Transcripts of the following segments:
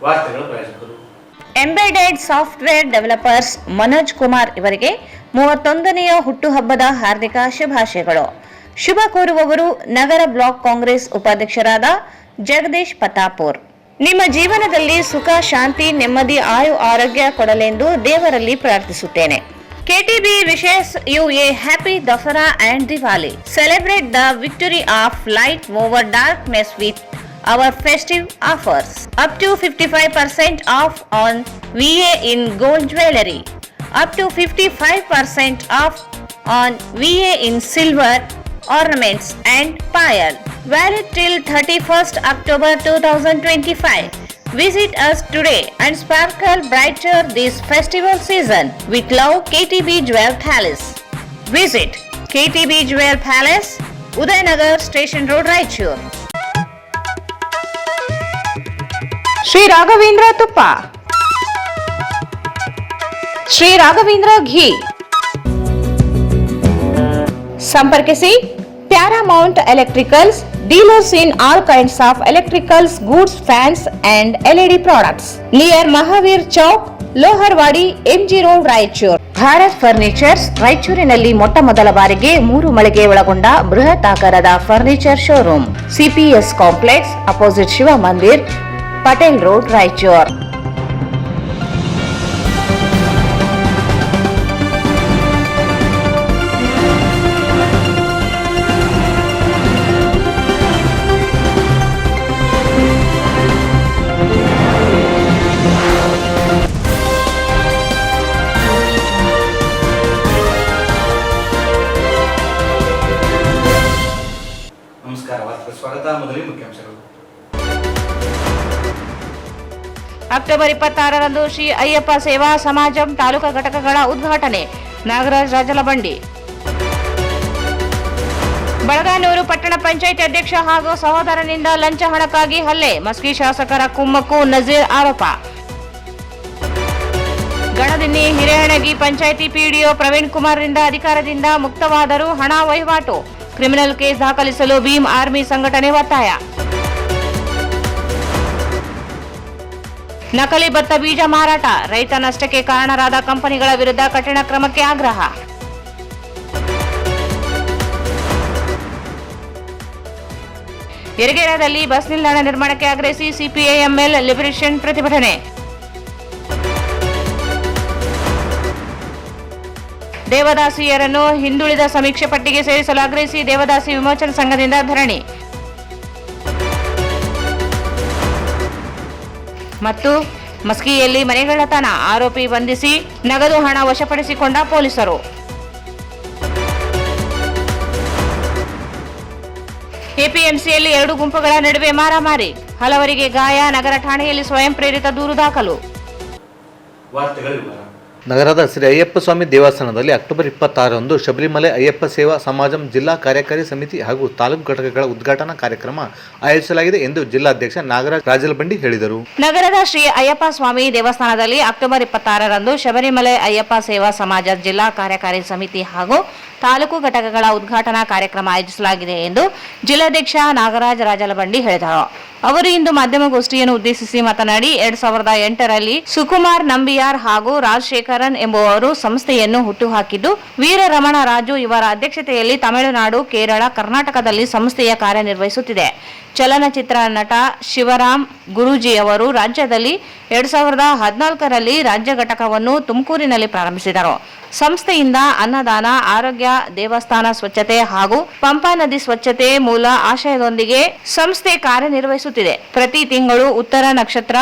ವಾರ್ತೆಗಳ ಪ್ರಾಯೋಜಕರು embedded software developers Manoj Kumar ಇವರಿಗೆ 31ನೆಯ ಹುಟ್ಟುಹಬ್ಬದ ಹಾರ್ದಿಕ ಶುಭಾಶಯಗಳು. ಶುಭ ಕೋರುವವರು ನಗರ ಬ್ಲಾಕ್ ಕಾಂಗ್ರೆಸ್ ಉಪಾಧ್ಯಕ್ಷರಾದ ಜಗದೀಶ್ ಪತಾಪುರ್. ನಿಮ್ಮ ಜೀವನದಲ್ಲಿ ಸುಖ, ಶಾಂತಿ, ನೆಮ್ಮದಿ, ಆರೋಗ್ಯ ಕೊಡಲೆಂದು ದೇವರಲ್ಲಿ ಪ್ರಾರ್ಥಿಸುತ್ತೇನೆ. KTB wishes you a happy Dasara and Diwali. Celebrate the victory of light over darkness with our festive offers. Up to 55% off on VA in gold jewelry. Up to 55% off on VA in silver ornaments and payal. Valid till 31st October 2025. Visit us today and sparkle brighter this festival season with love, KTB Jewel Palace. Visit KTB Jewel Palace, Udayanagar Station Road, Raichur. Shri Raghavendra ತುಪ್ಪ, ಶ್ರೀ ರಾಘವೇಂದ್ರ ಘೀ. ಸಂಪರ್ಕಿಸಿ Paramount electricals, dealers in all kinds of electricals goods, fans and LED products, near Mahavir Chowk, Loharwadi, MG road, Raichur. Bharat furnitures, ರಾಯಚೂರಿನಲ್ಲಿ ಮೊಟ್ಟ ಮೊದಲ ಬಾರಿಗೆ 3 ಮಳಿಗೆ ಒಳಗೊಂಡ ಬೃಹತ್ ಆಕಾರದ furniture showroom. CPS complex, opposite Shiv Mandir, Patel road, Raichur. ನಮಸ್ಕಾರ. ವಾರ್ತೆಗೆ ಸ್ವಾಗತ. ಮೊದಲಿಗೆ ಮುಖ್ಯಾಂಶಗಳು. ಅಕ್ಟೋಬರ್ 26ರಂದು ಶ್ರೀ ಅಯ್ಯಪ್ಪ ಸೇವಾ ಸಮಾಜಂ ತಾಲೂಕಾ ಘಟಕಗಳ ಉದ್ಘಾಟನೆ. ನಾಗರಾಜ್ ರಾಜಲಬಂಡಿ. ಬಳಗಾನೂರು ಪಟ್ಟಣ ಪಂಚಾಯಿತಿ ಅಧ್ಯಕ್ಷ ಹಾಗೂ ಸಹೋದರನಿಂದ ಲಂಚ ಹಣಕ್ಕಾಗಿ ಹಲ್ಲೆ. ಮಸ್ಕಿ ಶಾಸಕರ ಕುಮ್ಮಕ್ಕು, ನಜೀರ್ ಆರೋಪ. ಗಣದಿನ್ನಿ ಹಿರೇಹಣಗಿ ಪಂಚಾಯಿತಿ PDO ಪ್ರವೀಣ್ ಕುಮಾರ್ರಿಂದ ಅಧಿಕಾರದಿಂದ ಮುಕ್ತವಾದರೂ ಹಣ ವಹಿವಾಟು. ಕ್ರಿಮಿನಲ್ ಕೇಸ್ ದಾಖಲಿಸಲು ಭೀಮ್ ಆರ್ಮಿ ಸಂಘಟನೆ ಒತ್ತಾಯ. ನಕಲಿ ಭತ್ತ ಬೀಜ ಮಾರಾಟ, ರೈತ ನಷ್ಟಕ್ಕೆ ಕಾರಣರಾದ ಕಂಪನಿಗಳ ವಿರುದ್ಧ ಕಠಿಣ ಕ್ರಮಕ್ಕೆ ಆಗ್ರಹ. ಯರಗೇರದಲ್ಲಿ ಬಸ್ ನಿಲ್ದಾಣ ನಿರ್ಮಾಣಕ್ಕೆ ಆಗ್ರಹಿಸಿ CPIML ಲಿಬರೇಷನ್ ಪ್ರತಿಭಟನೆ. ದೇವದಾಸಿಯರನ್ನು ಹಿಂದುಳಿದ ಸಮೀಕ್ಷೆ ಪಟ್ಟಿಗೆ ಸೇರಿಸಲು ಆಗ್ರಹಿಸಿ ದೇವದಾಸಿ ವಿಮೋಚನಾ ಸಂಘದಿಂದ ಧರಣಿ. ಮತ್ತು ಮಸ್ಕಿಯಲ್ಲಿ ಮನೆಗಳ್ಳತನ, ಆರೋಪಿ ಬಂಧಿಸಿ ನಗದು ಹಣ ವಶಪಡಿಸಿಕೊಂಡ ಪೊಲೀಸರು. APMCಯಲ್ಲಿ 2 ಗುಂಪುಗಳ ನಡುವೆ ಮಾರಾಮಾರಿ, ಹಲವರಿಗೆ ಗಾಯ. ನಗರ ಠಾಣೆಯಲ್ಲಿ ಸ್ವಯಂ ಪ್ರೇರಿತ ದೂರು ದಾಖಲು. ನಗರದ ಶ್ರೀ ಅಯ್ಯಪ್ಪ ಸ್ವಾಮಿ ದೇವಸ್ಥಾನದಲ್ಲಿ ಅಕ್ಟೋಬರ್ 26ರಂದು ಶಬರಿಮಲೆ ಅಯ್ಯಪ್ಪ ಸೇವಾ ಸಮಾಜಂ ಜಿಲ್ಲಾ ಕಾರ್ಯಕಾರಿ ಸಮಿತಿ ಹಾಗೂ ತಾಲೂಕು ಘಟಕಗಳ ಉದ್ಘಾಟನಾ ಕಾರ್ಯಕ್ರಮ ಆಯೋಜಿಸಲಾಗಿದೆ ಎಂದು ಜಿಲ್ಲಾಧ್ಯಕ್ಷ ನಾಗರಾಜ್ ರಾಜಲಬಂಡಿ ಹೇಳಿದರು. ನಗರದ ಶ್ರೀ ಅಯ್ಯಪ್ಪ ಸ್ವಾಮಿ ದೇವಸ್ಥಾನದಲ್ಲಿ ಅಕ್ಟೋಬರ್ 26ರಂದು ಶಬರಿಮಲೆ ಅಯ್ಯಪ್ಪ ಸೇವಾ ಸಮಾಜ ಜಿಲ್ಲಾ ಕಾರ್ಯಕಾರಿ ಸಮಿತಿ ಹಾಗೂ ತಾಲೂಕು ಘಟಕಗಳ ಉದ್ಘಾಟನಾ ಕಾರ್ಯಕ್ರಮ ಆಯೋಜಿಸಲಾಗಿದೆ ಎಂದು ಜಿಲ್ಲಾಧ್ಯಕ್ಷ ನಾಗರಾಜ್ ರಾಜಲಬಂಡಿ ಹೇಳಿದರು. ಅವರು ಇಂದು ಮಾಧ್ಯಮಗೋಷ್ಠಿಯನ್ನು ಉದ್ದೇಶಿಸಿ ಮಾತನಾಡಿ 2008ರಲ್ಲಿ ಸುಕುಮಾರ್ ನಂಬಿಯಾರ್ ಹಾಗೂ ರಾಜಶೇಖರನ್ ಎಂಬುವರು ಸಂಸ್ಥೆಯನ್ನು ಹುಟ್ಟುಹಾಕಿದ್ದು, ವೀರರಮಣ ರಾಜು ಇವರ ಅಧ್ಯಕ್ಷತೆಯಲ್ಲಿ ತಮಿಳುನಾಡು, ಕೇರಳ, ಕರ್ನಾಟಕದಲ್ಲಿ ಸಂಸ್ಥೆಯ ಕಾರ್ಯನಿರ್ವಹಿಸುತ್ತಿದೆ. ಚಲನಚಿತ್ರ ನಟ ಶಿವರಾಮ್ ಗುರೂಜಿಯವರು ರಾಜ್ಯದಲ್ಲಿ 2014ರಲ್ಲಿ ರಾಜ್ಯ ಘಟಕವನ್ನು ತುಮಕೂರಿನಲ್ಲಿ ಪ್ರಾರಂಭಿಸಿದರು. ಸಂಸ್ಥೆಯಿಂದ ಅನ್ನದಾನ, ಆರೋಗ್ಯ, ದೇವಸ್ಥಾನ ಸ್ವಚ್ಛತೆ ಹಾಗೂ ಪಂಪಾ ನದಿ ಸ್ವಚ್ಛತೆ ಮೂಲ ಆಶಯದೊಂದಿಗೆ ಸಂಸ್ಥೆ ಕಾರ್ಯನಿರ್ವಹಿಸುತ್ತಿದೆ. ಪ್ರತಿ ತಿಂಗಳು ಉತ್ತರ ನಕ್ಷತ್ರ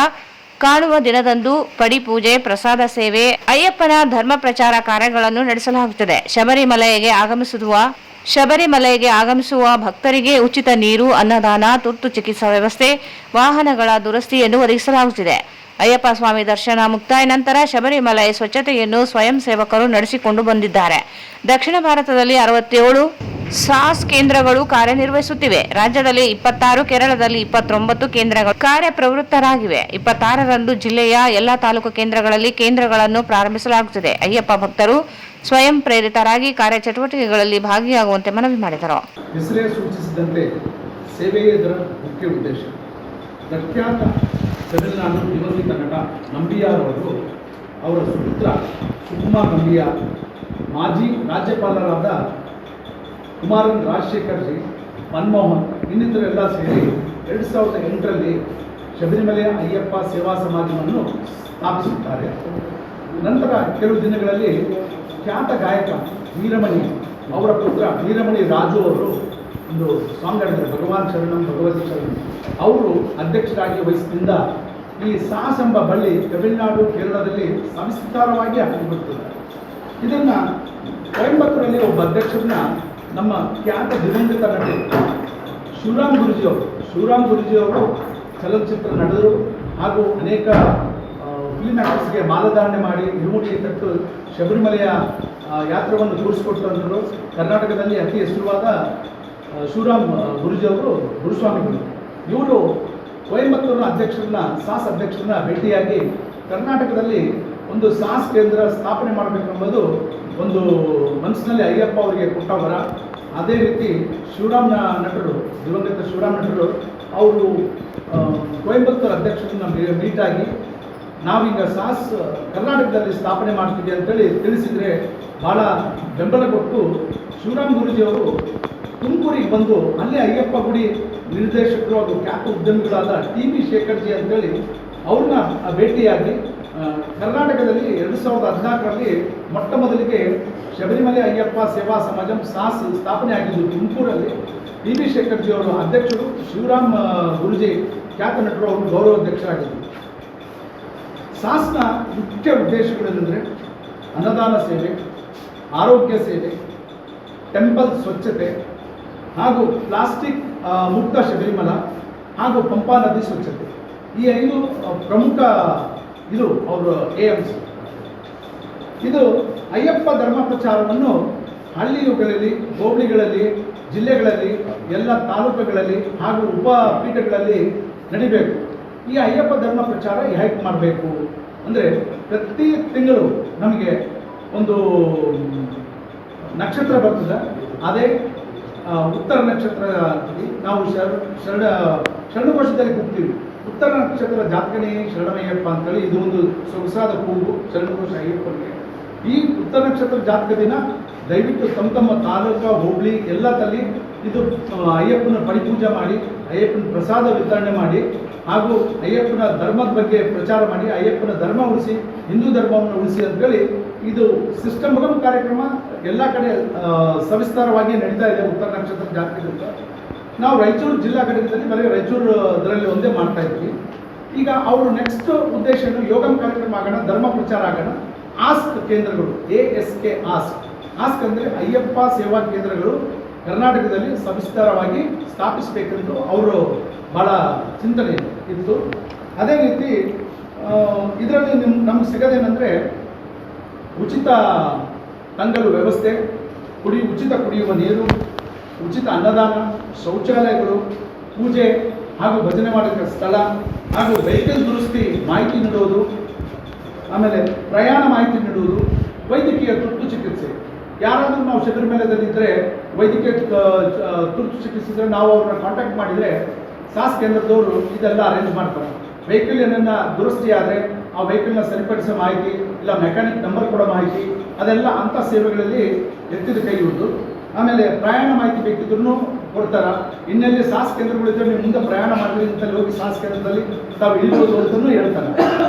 ಕಾಣುವ ದಿನದಂದು ಪಡಿಪೂಜೆ, ಪ್ರಸಾದ ಸೇವೆ, ಅಯ್ಯಪ್ಪನ ಧರ್ಮ ಪ್ರಚಾರ ಕಾರ್ಯಗಳನ್ನು ನಡೆಸಲಾಗುತ್ತದೆ. ಶಬರಿಮಲೆಗೆ ಆಗಮಿಸುವ ಭಕ್ತರಿಗೆ ಉಚಿತ ನೀರು, ಅನ್ನದಾನ, ತುರ್ತು ಚಿಕಿತ್ಸಾ ವ್ಯವಸ್ಥೆ, ವಾಹನಗಳ ದುರಸ್ತಿಯನ್ನು ಒದಗಿಸಲಾಗುತ್ತಿದೆ. ಅಯ್ಯಪ್ಪ ಸ್ವಾಮಿ ದರ್ಶನ ಮುಕ್ತಾಯ ನಂತರ ಶಬರಿಮಲೆ ಸ್ವಚ್ಛತೆಯನ್ನು ಸ್ವಯಂ ಸೇವಕರು ನಡೆಸಿಕೊಂಡು ಬಂದಿದ್ದಾರೆ. ದಕ್ಷಿಣ ಭಾರತದಲ್ಲಿ 67 ಸಾಸ್ ಕೇಂದ್ರಗಳು ಕಾರ್ಯನಿರ್ವಹಿಸುತ್ತಿವೆ. ರಾಜ್ಯದಲ್ಲಿ 26, ಕೇರಳದಲ್ಲಿ 29 ಕೇಂದ್ರಗಳು ಕಾರ್ಯಪ್ರವೃತ್ತರಾಗಿವೆ. 26ರಂದು ಜಿಲ್ಲೆಯ ಎಲ್ಲಾ ತಾಲೂಕು ಕೇಂದ್ರಗಳಲ್ಲಿ ಕೇಂದ್ರಗಳನ್ನು ಪ್ರಾರಂಭಿಸಲಾಗುತ್ತದೆ. ಅಯ್ಯಪ್ಪ ಭಕ್ತರು ಸ್ವಯಂ ಪ್ರೇರಿತರಾಗಿ ಕಾರ್ಯಚಟುವಟಿಕೆಗಳಲ್ಲಿ ಭಾಗಿಯಾಗುವಂತೆ ಮನವಿ ಮಾಡಿದರು. ಹೆಸರೇ ಸೂಚಿಸಿದಂತೆ ಸೇವೆಯೇ ಇದರ ಮುಖ್ಯ ಉದ್ದೇಶ. ಪ್ರಖ್ಯಾತ ತಮಿಳುನಾಡು ದಿವಂಗತ ನಟ ನಂಬಿಯಾರವರು ಅವರ ಸುಪುತ್ರ ಸುಕುಮಾರ್ ನಂಬಿಯಾರ್, ಮಾಜಿ ರಾಜ್ಯಪಾಲರಾದ ಕುಮಾರನ್ ರಾಜಶೇಖರ್ಜಿ, ಮನಮೋಹನ್ ಇನ್ನಿತರೆಲ್ಲ ಸೇರಿ 2008ರಲ್ಲಿ ಶಬರಿಮಲೆ ಅಯ್ಯಪ್ಪ ಸೇವಾ ಸಮಾಜವನ್ನು ಸ್ಥಾಪಿಸುತ್ತಾರೆ. ನಂತರ ಕೆಲವು ದಿನಗಳಲ್ಲಿ ಖ್ಯಾತ ಗಾಯಕ ವೀರಮಣಿ ಅವರ ಪುತ್ರ ವೀರಮಣಿ ರಾಜು ಅವರು ಒಂದು ಸಾಂಗ್ ಹಾಡಿದ್ದಾರೆ, ಭಗವಾನ್ ಶರಣಂ ಭಗವತಿ ಶರಣಂ. ಅವರು ಅಧ್ಯಕ್ಷರಾಗಿ ವಹಿಸಿದಿಂದ ಈ ಸಾಸ್ ಎಂಬ ಬಳ್ಳಿ ತಮಿಳುನಾಡು ಕೇರಳದಲ್ಲಿ ಸವಿಸ್ತಾರವಾಗಿ ಹಾಕಿಬಿಡ್ತದೆ. ಇದನ್ನು ಕೊಯಂಬತ್ತೂರಲ್ಲಿ ಒಬ್ಬ ಅಧ್ಯಕ್ಷರನ್ನ ನಮ್ಮ ಖ್ಯಾತ ದಿವಂಗತ ನಟಿ ಶಿವರಾಮ್ ಗುರೂಜಿ ಅವರು ಚಲನಚಿತ್ರ ನಡೆದರು ಹಾಗೂ ಅನೇಕ ಫಿಲ್ಮ್ ಆ್ಯಕ್ಟರ್ಸ್ಗೆ ಮಾಲಧಾರಣೆ ಮಾಡಿ ಇರುಮುಡಿ ಕಟ್ಟು ಶಬರಿಮಲೆಯ ಯಾತ್ರವನ್ನು ತೋರಿಸಿಕೊಟ್ಟಂಥವರು ಕರ್ನಾಟಕದಲ್ಲಿ ಅತಿ ಹೆಸರುವಾದ ಶಿವರಾಮ್ ಗುರೂಜಿಯವರು ಗುರುಸ್ವಾಮಿಗಳು. ಇವರು ಕೊಯಂಬತ್ತೂರಿನ ಅಧ್ಯಕ್ಷರನ್ನ ಸಾಸ್ ಅಧ್ಯಕ್ಷರನ್ನ ಭೇಟಿಯಾಗಿ ಕರ್ನಾಟಕದಲ್ಲಿ ಒಂದು ಸಾಸ್ ಕೇಂದ್ರ ಸ್ಥಾಪನೆ ಮಾಡಬೇಕೆಂಬುದು ಒಂದು ಮನಸ್ಸಿನಲ್ಲಿ ಅಯ್ಯಪ್ಪ ಅವರಿಗೆ ಕೊಟ್ಟ ವರ. ಅದೇ ರೀತಿ ಶಿವರಾಮ್ನ ನಟರು, ದಿವಂಗತ ಶಿವರಾಮ್ ನಟರು ಅವರು ಕೊಯಂಬತ್ತೂರು ಅಧ್ಯಕ್ಷರನ್ನ ಮೀಟಾಗಿ ನಾವೀಗ ಸಾಸ್ ಕರ್ನಾಟಕದಲ್ಲಿ ಸ್ಥಾಪನೆ ಮಾಡ್ತೀವಿ ಅಂತೇಳಿ ತಿಳಿಸಿದರೆ ಭಾಳ ಬೆಂಬಲ ಕೊಟ್ಟು ಶಿವರಾಮ್ ಗುರೂಜಿಯವರು ತುಮಕೂರಿಗೆ ಬಂದು ಅಲ್ಲೇ ಅಯ್ಯಪ್ಪ ಗುಡಿ ನಿರ್ದೇಶಕರು ಹಾಗೂ ಖ್ಯಾತ ಉದ್ಯಮಿಗಳಾದ ಟಿ ಬಿ ಶೇಖರ್ಜಿ ಅಂತೇಳಿ ಅವ್ರನ್ನ ಭೇಟಿಯಾಗಿ ಕರ್ನಾಟಕದಲ್ಲಿ 2014ರಲ್ಲಿ ಮೊಟ್ಟ ಮೊದಲಿಗೆ ಶಬರಿಮಲೆ ಅಯ್ಯಪ್ಪ ಸೇವಾ ಸಮಾಜಂ ಸಾಸ್ ಸ್ಥಾಪನೆ ಆಗಿದ್ದು ತುಮಕೂರಲ್ಲಿ. ಟಿ ಬಿ ಶೇಖರ್ಜಿ ಅವರು ಅಧ್ಯಕ್ಷರು, ಶಿವರಾಮ್ ಗುರೂಜಿ ಖ್ಯಾತ ನಟರು ಅವರು ಗೌರವಾಧ್ಯಕ್ಷರಾಗಿದ್ದರು. ಸಾಸ್ನ ಮುಖ್ಯ ಉದ್ದೇಶಗಳೇನೆಂದರೆ ಅನ್ನದಾನ ಸೇವೆ, ಆರೋಗ್ಯ ಸೇವೆ, ಟೆಂಪಲ್ ಸ್ವಚ್ಛತೆ ಹಾಗೂ ಪ್ಲಾಸ್ಟಿಕ್ ಮುಕ್ತ ಶಬರಿಮಲ ಹಾಗೂ ಪಂಪಾ ನದಿ ಸ್ವಚ್ಛತೆ. ಈ 5 ಪ್ರಮುಖ ಇದು ಅವರ ಏಮ್ಸ್. ಇದು ಅಯ್ಯಪ್ಪ ಧರ್ಮ ಪ್ರಚಾರವನ್ನು ಹಳ್ಳಿಗಳಲ್ಲಿ, ಹೋಬಳಿಗಳಲ್ಲಿ, ಜಿಲ್ಲೆಗಳಲ್ಲಿ, ಎಲ್ಲ ತಾಲೂಕುಗಳಲ್ಲಿ ಹಾಗೂ ಉಪಪೀಠಗಳಲ್ಲಿ ನಡಿಬೇಕು. ಈ ಅಯ್ಯಪ್ಪ ಧರ್ಮ ಪ್ರಚಾರ ಹೇಗೆ ಮಾಡಬೇಕು ಅಂದರೆ, ಪ್ರತಿ ತಿಂಗಳು ನಮಗೆ ಒಂದು ನಕ್ಷತ್ರ ಬರ್ತದೆ. ಅದೇ ಉತ್ತರ ನಕ್ಷತ್ರ ನಾವು ಶರಣಕೋಶದಲ್ಲಿ ಕೂಗ್ತೀವಿ. ಉತ್ತರ ನಕ್ಷತ್ರ ಜಾತಕನೇ ಶರಣಮಯ್ಯಪ್ಪ ಅಂತೇಳಿ ಇದು ಒಂದು ಸೊಗಸಾದ ಕೂಗು ಶರಣಕೋಶ ಅಯ್ಯಪ್ಪನಿಗೆ. ಈ ಉತ್ತರ ನಕ್ಷತ್ರ ಜಾತಕ ದಿನ ದಯವಿಟ್ಟು ತಮ್ಮ ತಾಲೂಕು, ಹೋಬಳಿ ಎಲ್ಲದಲ್ಲಿ ಇದು ಅಯ್ಯಪ್ಪನ ಪರಿಪೂಜೆ ಮಾಡಿ, ಅಯ್ಯಪ್ಪನ ಪ್ರಸಾದ ವಿತರಣೆ ಮಾಡಿ ಹಾಗೂ ಅಯ್ಯಪ್ಪನ ಧರ್ಮದ ಬಗ್ಗೆ ಪ್ರಚಾರ ಮಾಡಿ, ಅಯ್ಯಪ್ಪನ ಧರ್ಮ ಉಳಿಸಿ, ಹಿಂದೂ ಧರ್ಮವನ್ನು ಉಳಿಸಿ ಅಂತೇಳಿ ಇದು ಸಿಸ್ಟಮ್ ಕಾರ್ಯಕ್ರಮ ಎಲ್ಲ ಕಡೆ ಸವಿಸ್ತಾರವಾಗಿ ನಡೀತಾ ಇದೆ. ಉತ್ತರ ನಕ್ಷತ್ರ ಜಾತಕದಿಂದ ನಾವು ರಾಯಚೂರು ಜಿಲ್ಲಾ ಘಟಕದಲ್ಲಿ ಬರೀ ರಾಯಚೂರದರಲ್ಲಿ ಒಂದೇ ಮಾಡ್ತಾ ಇದ್ವಿ. ಈಗ ಅವರು ನೆಕ್ಸ್ಟ್ ಉದ್ದೇಶ ಯೋಗಂ ಕಾರ್ಯಕ್ರಮ ಆಗೋಣ, ಧರ್ಮ ಪ್ರಚಾರ ಆಗೋಣ. ಆಸ್ಕ್ ಕೇಂದ್ರಗಳು, ASK ಆಸ್ಕ್ ಅಂದರೆ ಅಯ್ಯಪ್ಪ ಸೇವಾ ಕೇಂದ್ರಗಳು ಕರ್ನಾಟಕದಲ್ಲಿ ಸವಿಸ್ತಾರವಾಗಿ ಸ್ಥಾಪಿಸಬೇಕೆಂದು ಅವರು ಭಾಳ ಚಿಂತನೆ ಇತ್ತು. ಅದೇ ರೀತಿ ಇದರಲ್ಲಿ ನಮ್ಗೆ ಸಿಗೋದೇನೆಂದರೆ ಉಚಿತ ತಂಗಲು ವ್ಯವಸ್ಥೆ, ಉಚಿತ ಕುಡಿಯುವ ನೀರು, ಉಚಿತ ಅನ್ನದಾನ, ಶೌಚಾಲಯಗಳು, ಪೂಜೆ ಹಾಗೂ ಭಜನೆ ಮಾಡೋಕ್ಕೆ ಸ್ಥಳ ಹಾಗೂ ವೆಹಿಕಲ್ ದುರಸ್ತಿ ಮಾಹಿತಿ ನೀಡುವುದು, ಆಮೇಲೆ ಪ್ರಯಾಣ ಮಾಹಿತಿ ನೀಡುವುದು, ವೈದ್ಯಕೀಯ ತುರ್ತು ಚಿಕಿತ್ಸೆ. ಯಾರಾದರೂ ನಾವು ಶಬರಿಮಲೆಯಲ್ಲಿದ್ದರೆ ವೈದ್ಯಕೀಯ ತುರ್ತು ಚಿಕಿತ್ಸೆ ನಾವು ಅವ್ರನ್ನ ಕಾಂಟ್ಯಾಕ್ಟ್ ಮಾಡಿದರೆ ಸಾಸ್ ಕೇಂದ್ರದವರು ಇದೆಲ್ಲ ಅರೇಂಜ್ ಮಾಡ್ತಾರೆ. ವೆಹಿಕಲ್ ಏನನ್ನ ದುರಸ್ತಿ ಆದರೆ ಆ ವೆಹಿಕಲ್ನ ಸರಿಪಡಿಸೋ ಮಾಹಿತಿ, ಇಲ್ಲ ಮೆಕ್ಯಾನಿಕ್ ನಂಬರ್ ಕೊಡೋ ಮಾಹಿತಿ, ಅದೆಲ್ಲ ಅಂಥ ಸೇವೆಗಳಲ್ಲಿ ಎತ್ತಿದ ಕೈ ಇರುವುದು. ಆಮೇಲೆ ಪ್ರಯಾಣ ಮಾಹಿತಿ ಬೇಕಿದ್ರೂ ಕೊಡ್ತಾರೆ. ಇನ್ನೆಲ್ಲಿ ಸಾಸ್ ಕೇಂದ್ರಗಳಿದ್ದರೆ ನೀವು ಮುಂದೆ ಪ್ರಯಾಣ ಮಾಡಿದ್ರಿ ಅಂತಲ್ಲಿ ಹೋಗಿ ಸಾಸ್ ಕೇಂದ್ರದಲ್ಲಿ ತಾವು ಇಳಿಬೋದು ಅಂತಲೂ ಹೇಳ್ತಾರೆ.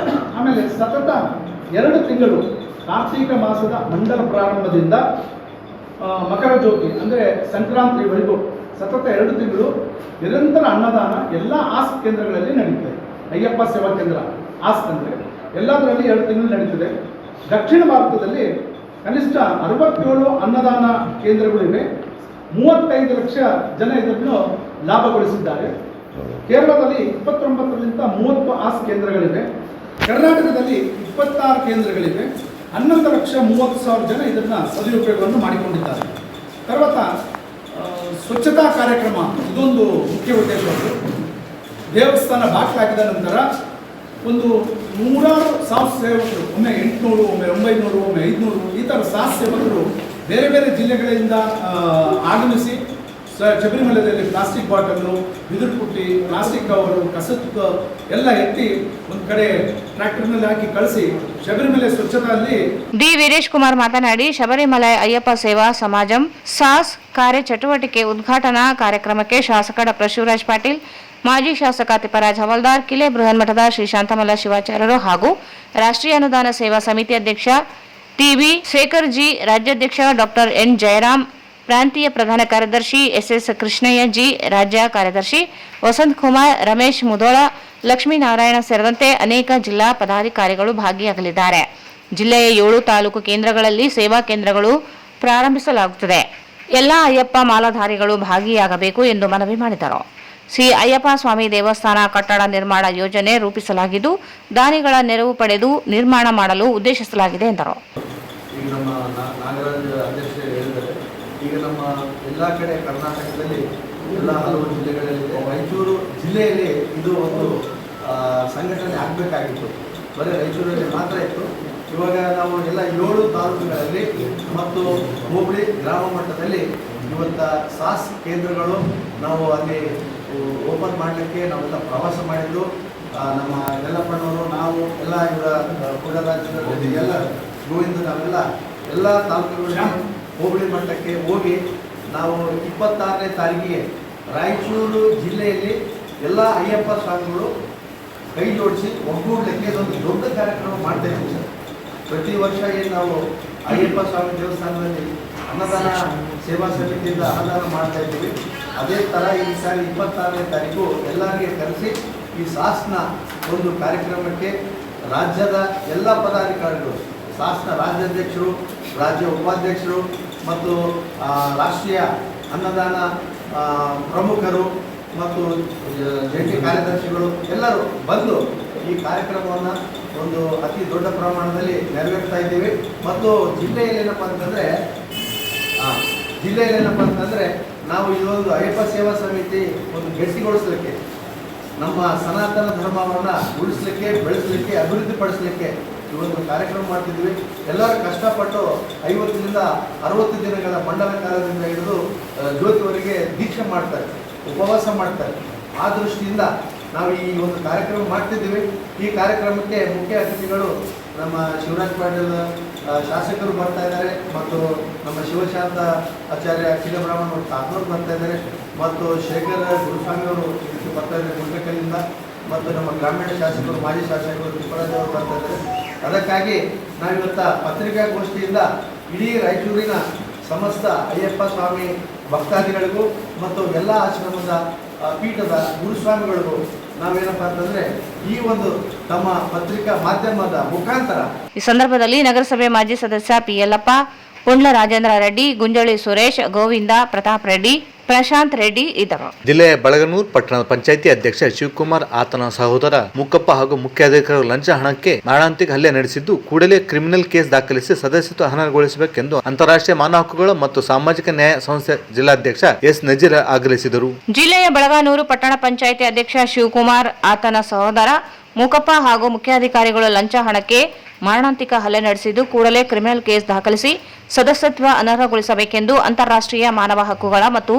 ಆಮೇಲೆ ಸತತ 2 ತಿಂಗಳು ಕಾರ್ತಿಕ ಮಾಸದ ಮಂಡಲ ಪ್ರಾರಂಭದಿಂದ ಮಕರ ಜ್ಯೋತಿ ಅಂದರೆ ಸಂಕ್ರಾಂತಿವರೆಗೂ ಸತತ 2 ತಿಂಗಳು ನಿರಂತರ ಅನ್ನದಾನ ಎಲ್ಲ ಆಸ್ಕ್ ಕೇಂದ್ರಗಳಲ್ಲಿ ನಡೀತದೆ. ಅಯ್ಯಪ್ಪ ಸೇವಾ ಕೇಂದ್ರ ಆಸ್ಕ್ ಅಂದರೆ ಎಲ್ಲದರಲ್ಲಿ 2 ತಿಂಗಳು ನಡೀತದೆ. ದಕ್ಷಿಣ ಭಾರತದಲ್ಲಿ ಕನಿಷ್ಠ 67 ಅನ್ನದಾನ ಕೇಂದ್ರಗಳಿವೆ. 35 ಲಕ್ಷ ಜನ ಇದನ್ನು ಲಾಭಗೊಳಿಸಿದ್ದಾರೆ. ಕೇರಳದಲ್ಲಿ 29ರಿಂದ 30 ಆಸ್ಕ್ ಕೇಂದ್ರಗಳಿವೆ. ಕರ್ನಾಟಕದಲ್ಲಿ 26 ಕೇಂದ್ರಗಳಿವೆ. 11,30,000 ಜನ ಇದನ್ನು ಸದುಪಯೋಗವನ್ನು ಮಾಡಿಕೊಂಡಿದ್ದಾರೆ. తర్వాత ಸ್ವಚ್ಛತಾ ಕಾರ್ಯಕ್ರಮ ಇದೊಂದು ಮುಖ್ಯ ಉದ್ದೇಶ. ದೇವಸ್ಥಾನ ಬಾಗಿಲಾಗಿದ ನಂತರ ಒಂದು 100 ಸಾಸ್ ಸೇವಕರು, ಒಮ್ಮೆ 800, ಒಮ್ಮೆ 900, ಒಮ್ಮೆ 500 ಈ ಥರ ಸಾಸ್ ಸೇವಕರು ಬೇರೆ ಬೇರೆ ಜಿಲ್ಲೆಗಳಿಂದ ಆಗಮಿಸಿ ಶಬರಿಮಲೆಯಲ್ಲಿ ಪ್ಲಾಸ್ಟಿಕ್ ಬಾಟಲು, ಬಿದಿರು ಪುಟ್ಟಿ, ಪ್ಲಾಸ್ಟಿಕ್ ಕವರು, ಕಸದ ಎಲ್ಲ ಎತ್ತಿ ಒಂದು ಕಡೆ ಟ್ರ್ಯಾಕ್ಟರ್ನಲ್ಲಿ ಹಾಕಿ ಕಳಿಸಿ ಶಬರಿಮಲೆ ಸ್ವಚ್ಛತೆಯಲ್ಲಿ ಡಿ ವೀರೇಶ್ ಕುಮಾರ್ ಮಾತನಾಡಿ, ಶಬರಿಮಲೆ ಅಯ್ಯಪ್ಪ ಸೇವಾ ಸಮಾಜಂ ಸಾಸ್ ಕಾರ್ಯ ಚಟುವಟಿಕೆ ಉದ್ಘಾಟನಾ ಕಾರ್ಯಕ್ರಮಕ್ಕೆ ಶಾಸಕ ಡಾ ಶಿವರಾಜ್ ಪಾಟೀಲ್, ಮಾಜಿ ಶಾಸಕ ತಿಪ್ಪರಾಜ್ ಹವಲ್ದಾರ್, ಕಿಲೆ ಬೃಹನ್ಮಠದ ಶ್ರೀ ಶಾಂತಮಲ್ಲ ಶಿವಾಚಾರ್ಯರು ಹಾಗೂ ರಾಷ್ಟ್ರೀಯ ಅನುದಾನ ಸೇವಾ ಸಮಿತಿ ಅಧ್ಯಕ್ಷ ಟಿಬಿ ಶೇಖರ್ ಜಿ, ರಾಜ್ಯಾಧ್ಯಕ್ಷ ಡಾ ಎನ್ ಜಯರಾಮ್, ಪ್ರಾಂತೀಯ ಪ್ರಧಾನ ಕಾರ್ಯದರ್ಶಿ ಎಸ್ಎಸ್ ಕೃಷ್ಣಯ್ಯ ಜಿ, ರಾಜ್ಯ ಕಾರ್ಯದರ್ಶಿ ವಸಂತ್ ಕುಮಾರ್, ರಮೇಶ್ ಮುಧೋಳ, ಲಕ್ಷ್ಮೀನಾರಾಯಣ ಸೇರಿದಂತೆ ಅನೇಕ ಜಿಲ್ಲಾ ಪದಾಧಿಕಾರಿಗಳು ಭಾಗಿಯಾಗಲಿದ್ದಾರೆ. ಜಿಲ್ಲೆಯ 7 ತಾಲೂಕು ಕೇಂದ್ರಗಳಲ್ಲಿ ಸೇವಾ ಕೇಂದ್ರಗಳು ಪ್ರಾರಂಭಿಸಲಾಗುತ್ತದೆ. ಎಲ್ಲ ಅಯ್ಯಪ್ಪ ಮಾಲಾಧಾರಿಗಳು ಭಾಗಿಯಾಗಬೇಕು ಎಂದು ಮನವಿ ಮಾಡಿದರು. ಶ್ರೀ ಅಯ್ಯಪ್ಪ ಸ್ವಾಮಿ ದೇವಸ್ಥಾನ ಕಟ್ಟಡ ನಿರ್ಮಾಣ ಯೋಜನೆ ರೂಪಿಸಲಾಗಿದ್ದು, ದಾನಿಗಳ ನೆರವು ಪಡೆದು ನಿರ್ಮಾಣ ಮಾಡಲು ಉದ್ದೇಶಿಸಲಾಗಿದೆ ಎಂದರು. ಈಗ ನಮ್ಮ ನಾಗರಾಜ್ ಅಧ್ಯಕ್ಷರು ಹೇಳಿದ್ದಾರೆ, ಈಗ ನಮ್ಮ ಎಲ್ಲ ಕಡೆ ಕರ್ನಾಟಕದಲ್ಲಿ ಎಲ್ಲ ಹಲವು ಜಿಲ್ಲೆಗಳಲ್ಲಿದೆ. ರಾಯಚೂರು ಜಿಲ್ಲೆಯಲ್ಲಿ ಇದು ಒಂದು ಸಂಘಟನೆ ಆಗಬೇಕಾಗಿತ್ತು, ಬರೀ ರಾಯಚೂರಲ್ಲಿ ಮಾತ್ರ ಇತ್ತು. ಇವಾಗ ನಾವು ಎಲ್ಲ 7 ತಾಲೂಕುಗಳಲ್ಲಿ ಮತ್ತು ಹೋಬಳಿ ಗ್ರಾಮ ಮಟ್ಟದಲ್ಲಿ ಇವತ್ತು ಸಾಸ್ ಕೇಂದ್ರಗಳು ನಾವು ಅಲ್ಲಿ ಓಪನ್ ಮಾಡಲಿಕ್ಕೆ ನಾವೆಲ್ಲ ಪ್ರವಾಸ ಮಾಡಿದ್ದು. ನಮ್ಮ ಯಲ್ಲಪ್ಪನವರು, ನಾವು ಎಲ್ಲ ಇವರ ಕುಡರಾಜ್ಯದಲ್ಲಿ ಎಲ್ಲ ಗೋವಿಂದ ನಾವೆಲ್ಲ ಎಲ್ಲ ತಾಲೂಕುಗಳಿಗೆ ಹೋಬಳಿ ಮಟ್ಟಕ್ಕೆ ಹೋಗಿ ನಾವು 26ನೇ ತಾರೀಕಿಗೆ ರಾಯಚೂರು ಜಿಲ್ಲೆಯಲ್ಲಿ ಎಲ್ಲ ಅಯ್ಯಪ್ಪ ಸ್ವಾಮಿಗಳು ಕೈ ಜೋಡಿಸಿ ಒಗ್ಗೂಡಲಿಕ್ಕೆ ಇದೊಂದು ದೊಡ್ಡ ಕಾರ್ಯಕ್ರಮ ಮಾಡ್ತಾ ಇದ್ದೀವಿ ಸರ್. ಪ್ರತಿ ವರ್ಷ ಏನು ನಾವು ಅಯ್ಯಪ್ಪ ಸ್ವಾಮಿ ದೇವಸ್ಥಾನದಲ್ಲಿ ಅನ್ನದಾನ ಸೇವಾ ಸಮಿತಿಯಿಂದ ಅನ್ನದಾನ ಮಾಡ್ತಾ ಇದ್ದೀವಿ, ಅದೇ ಥರ ಈ ಸಾರಿ 26ನೇ ತಾರೀಕು ಎಲ್ಲರಿಗೆ ಕರೆಸಿ ಈ ಸಾಸ್ನ ಒಂದು ಕಾರ್ಯಕ್ರಮಕ್ಕೆ ರಾಜ್ಯದ ಎಲ್ಲ ಪದಾಧಿಕಾರಿಗಳು, ಸಾಸ್ನ ರಾಜ್ಯಾಧ್ಯಕ್ಷರು, ರಾಜ್ಯ ಉಪಾಧ್ಯಕ್ಷರು ಮತ್ತು ರಾಷ್ಟ್ರೀಯ ಅನ್ನದಾನ ಪ್ರಮುಖರು ಮತ್ತು ಜಂಟಿ ಕಾರ್ಯದರ್ಶಿಗಳು ಎಲ್ಲರೂ ಬಂದು ಈ ಕಾರ್ಯಕ್ರಮವನ್ನು ಒಂದು ಅತಿ ದೊಡ್ಡ ಪ್ರಮಾಣದಲ್ಲಿ ನೆರವೇರ್ತಾ ಇದ್ದೀವಿ. ಮತ್ತು ಜಿಲ್ಲೆಯಲ್ಲಿ ಏನಪ್ಪ ಅಂತಂದರೆ ನಾವು ಇದೊಂದು ಅಯ್ಯಪ್ಪ ಸೇವಾ ಸಮಿತಿ ಒಂದು ಗಟ್ಟಿಗೊಳಿಸಲಿಕ್ಕೆ, ನಮ್ಮ ಸನಾತನ ಧರ್ಮವನ್ನು ಉಳಿಸಲಿಕ್ಕೆ, ಬೆಳೆಸಲಿಕ್ಕೆ, ಅಭಿವೃದ್ಧಿಪಡಿಸಲಿಕ್ಕೆ ಈ ಒಂದು ಕಾರ್ಯಕ್ರಮ ಮಾಡ್ತಿದ್ವಿ. ಎಲ್ಲರೂ ಕಷ್ಟಪಟ್ಟು 50ರಿಂದ 60 ದಿನಗಳ ಮಂಡಲ ಕಾಲದಿಂದ ಹಿಡಿದು ಜ್ಯೋತಿವರೆಗೆ ದೀಕ್ಷೆ ಮಾಡ್ತಾರೆ, ಉಪವಾಸ ಮಾಡ್ತಾರೆ. ಆ ದೃಷ್ಟಿಯಿಂದ ನಾವು ಈ ಒಂದು ಕಾರ್ಯಕ್ರಮ ಮಾಡ್ತಿದ್ದೀವಿ. ಈ ಕಾರ್ಯಕ್ರಮಕ್ಕೆ ಮುಖ್ಯ ಅತಿಥಿಗಳು ನಮ್ಮ ಶಿವರಾಜ್ ಪಾಟೀಲ್ ಶಾಸಕರು ಬರ್ತಾ ಇದ್ದಾರೆ, ಮತ್ತು ನಮ್ಮ ಶಿವಶಾಂತ ಆಚಾರ್ಯ ಕಿಲಬ್ರಾಹ್ಮಣ ಕಾಕ್ನೂರು ಬರ್ತಾ ಇದ್ದಾರೆ, ಮತ್ತು ಶೇಖರ್ ಗುರುಸ್ವಾಮಿಯವರು ಇದಕ್ಕೆ ಬರ್ತಾ ಇದ್ದಾರೆ ಗುಂಡ್ಲಕಲ್ಲಿಂದ, ಮತ್ತು ನಮ್ಮ ಗ್ರಾಮೀಣ ಶಾಸಕರು, ಮಾಜಿ ಶಾಸಕರು ತಿಪ್ಪರಾಜ್ ಅವರು ಬರ್ತಾ ಇದ್ದಾರೆ. ಅದಕ್ಕಾಗಿ ನಾವಿವತ್ತ ಪತ್ರಿಕಾಗೋಷ್ಠಿಯಿಂದ ಇಡೀ ರಾಯಚೂರಿನ ಸಮಸ್ತ ಅಯ್ಯಪ್ಪ ಸ್ವಾಮಿ ಭಕ್ತಾದಿಗಳಿಗೂ ಮತ್ತು ಎಲ್ಲ ಆಶ್ರಮದ ಪೀಠದ ಗುರುಸ್ವಾಮಿಗಳಿಗೂ ನಾವೇನಪ್ಪ ಅಂತಂದ್ರೆ ಈ ಒಂದು ತಮ್ಮ ಪತ್ರಿಕಾ ಮಾಧ್ಯಮದ ಮುಖಾಂತರ ಈ ಸಂದರ್ಭದಲ್ಲಿ ನಗರಸಭೆ ಮಾಜಿ ಸದಸ್ಯ ಪಿ ಯಲ್ಲಪ್ಪ, ಪುಂಡ್ಲ ರಾಜೇಂದ್ರ ರೆಡ್ಡಿ, ಗುಂಜಳಿ ಸುರೇಶ್, ಗೋವಿಂದ, ಪ್ರತಾಪ್ ರೆಡ್ಡಿ, ಪ್ರಶಾಂತ್ ರೆಡ್ಡಿ ಇದ್ದರು. ಜಿಲ್ಲೆಯ ಬಳಗನೂರು ಪಟ್ಟಣದ ಪಂಚಾಯಿತಿ ಅಧ್ಯಕ್ಷ ಶಿವಕುಮಾರ್, ಆತನ ಸಹೋದರ ಮುಕ್ಕಪ್ಪ ಹಾಗೂ ಮುಖ್ಯಾಧಿಕಾರಿಗಳು ಲಂಚ ಹಣಕ್ಕೆ ಮಾರಣಾಂತಿಕ ಹಲ್ಲೆ ನಡೆಸಿದ್ದು, ಕೂಡಲೇ ಕ್ರಿಮಿನಲ್ ಕೇಸ್ ದಾಖಲಿಸಿ ಸದಸ್ಯತ್ವ ಅನರ್ಹಗೊಳಿಸಬೇಕೆಂದು ಅಂತಾರಾಷ್ಟ್ರೀಯ ಮಾನವ ಹಕ್ಕುಗಳ ಮತ್ತು ಸಾಮಾಜಿಕ ನ್ಯಾಯ ಸಂಸ್ಥೆ ಜಿಲ್ಲಾಧ್ಯಕ್ಷ ಎಸ್ ನಜೀರ್ ಆಗ್ರಹಿಸಿದರು. ಜಿಲ್ಲೆಯ ಬಳಗಾನೂರು ಪಟ್ಟಣ ಪಂಚಾಯಿತಿ ಅಧ್ಯಕ್ಷ ಶಿವಕುಮಾರ್, ಆತನ ಸಹೋದರ ಮುಕಪ್ಪ ಹಾಗೂ ಮುಖ್ಯಾಧಿಕಾರಿಗಳು ಲಂಚ ಹಣಕ್ಕೆ ಮಾರಣಾಂತಿಕ ಹಲ್ಲೆ ನಡೆಸಿದ್ದು, ಕೂಡಲೇ ಕ್ರಿಮಿನಲ್ ಕೇಸ್ ದಾಖಲಿಸಿ ಸದಸ್ಯತ್ವ ಅನರ್ಹಗೊಳಿಸಬೇಕೆಂದು ಅಂತಾರಾಷ್ಟ್ರೀಯ ಮಾನವ ಹಕ್ಕುಗಳ ಮತ್ತು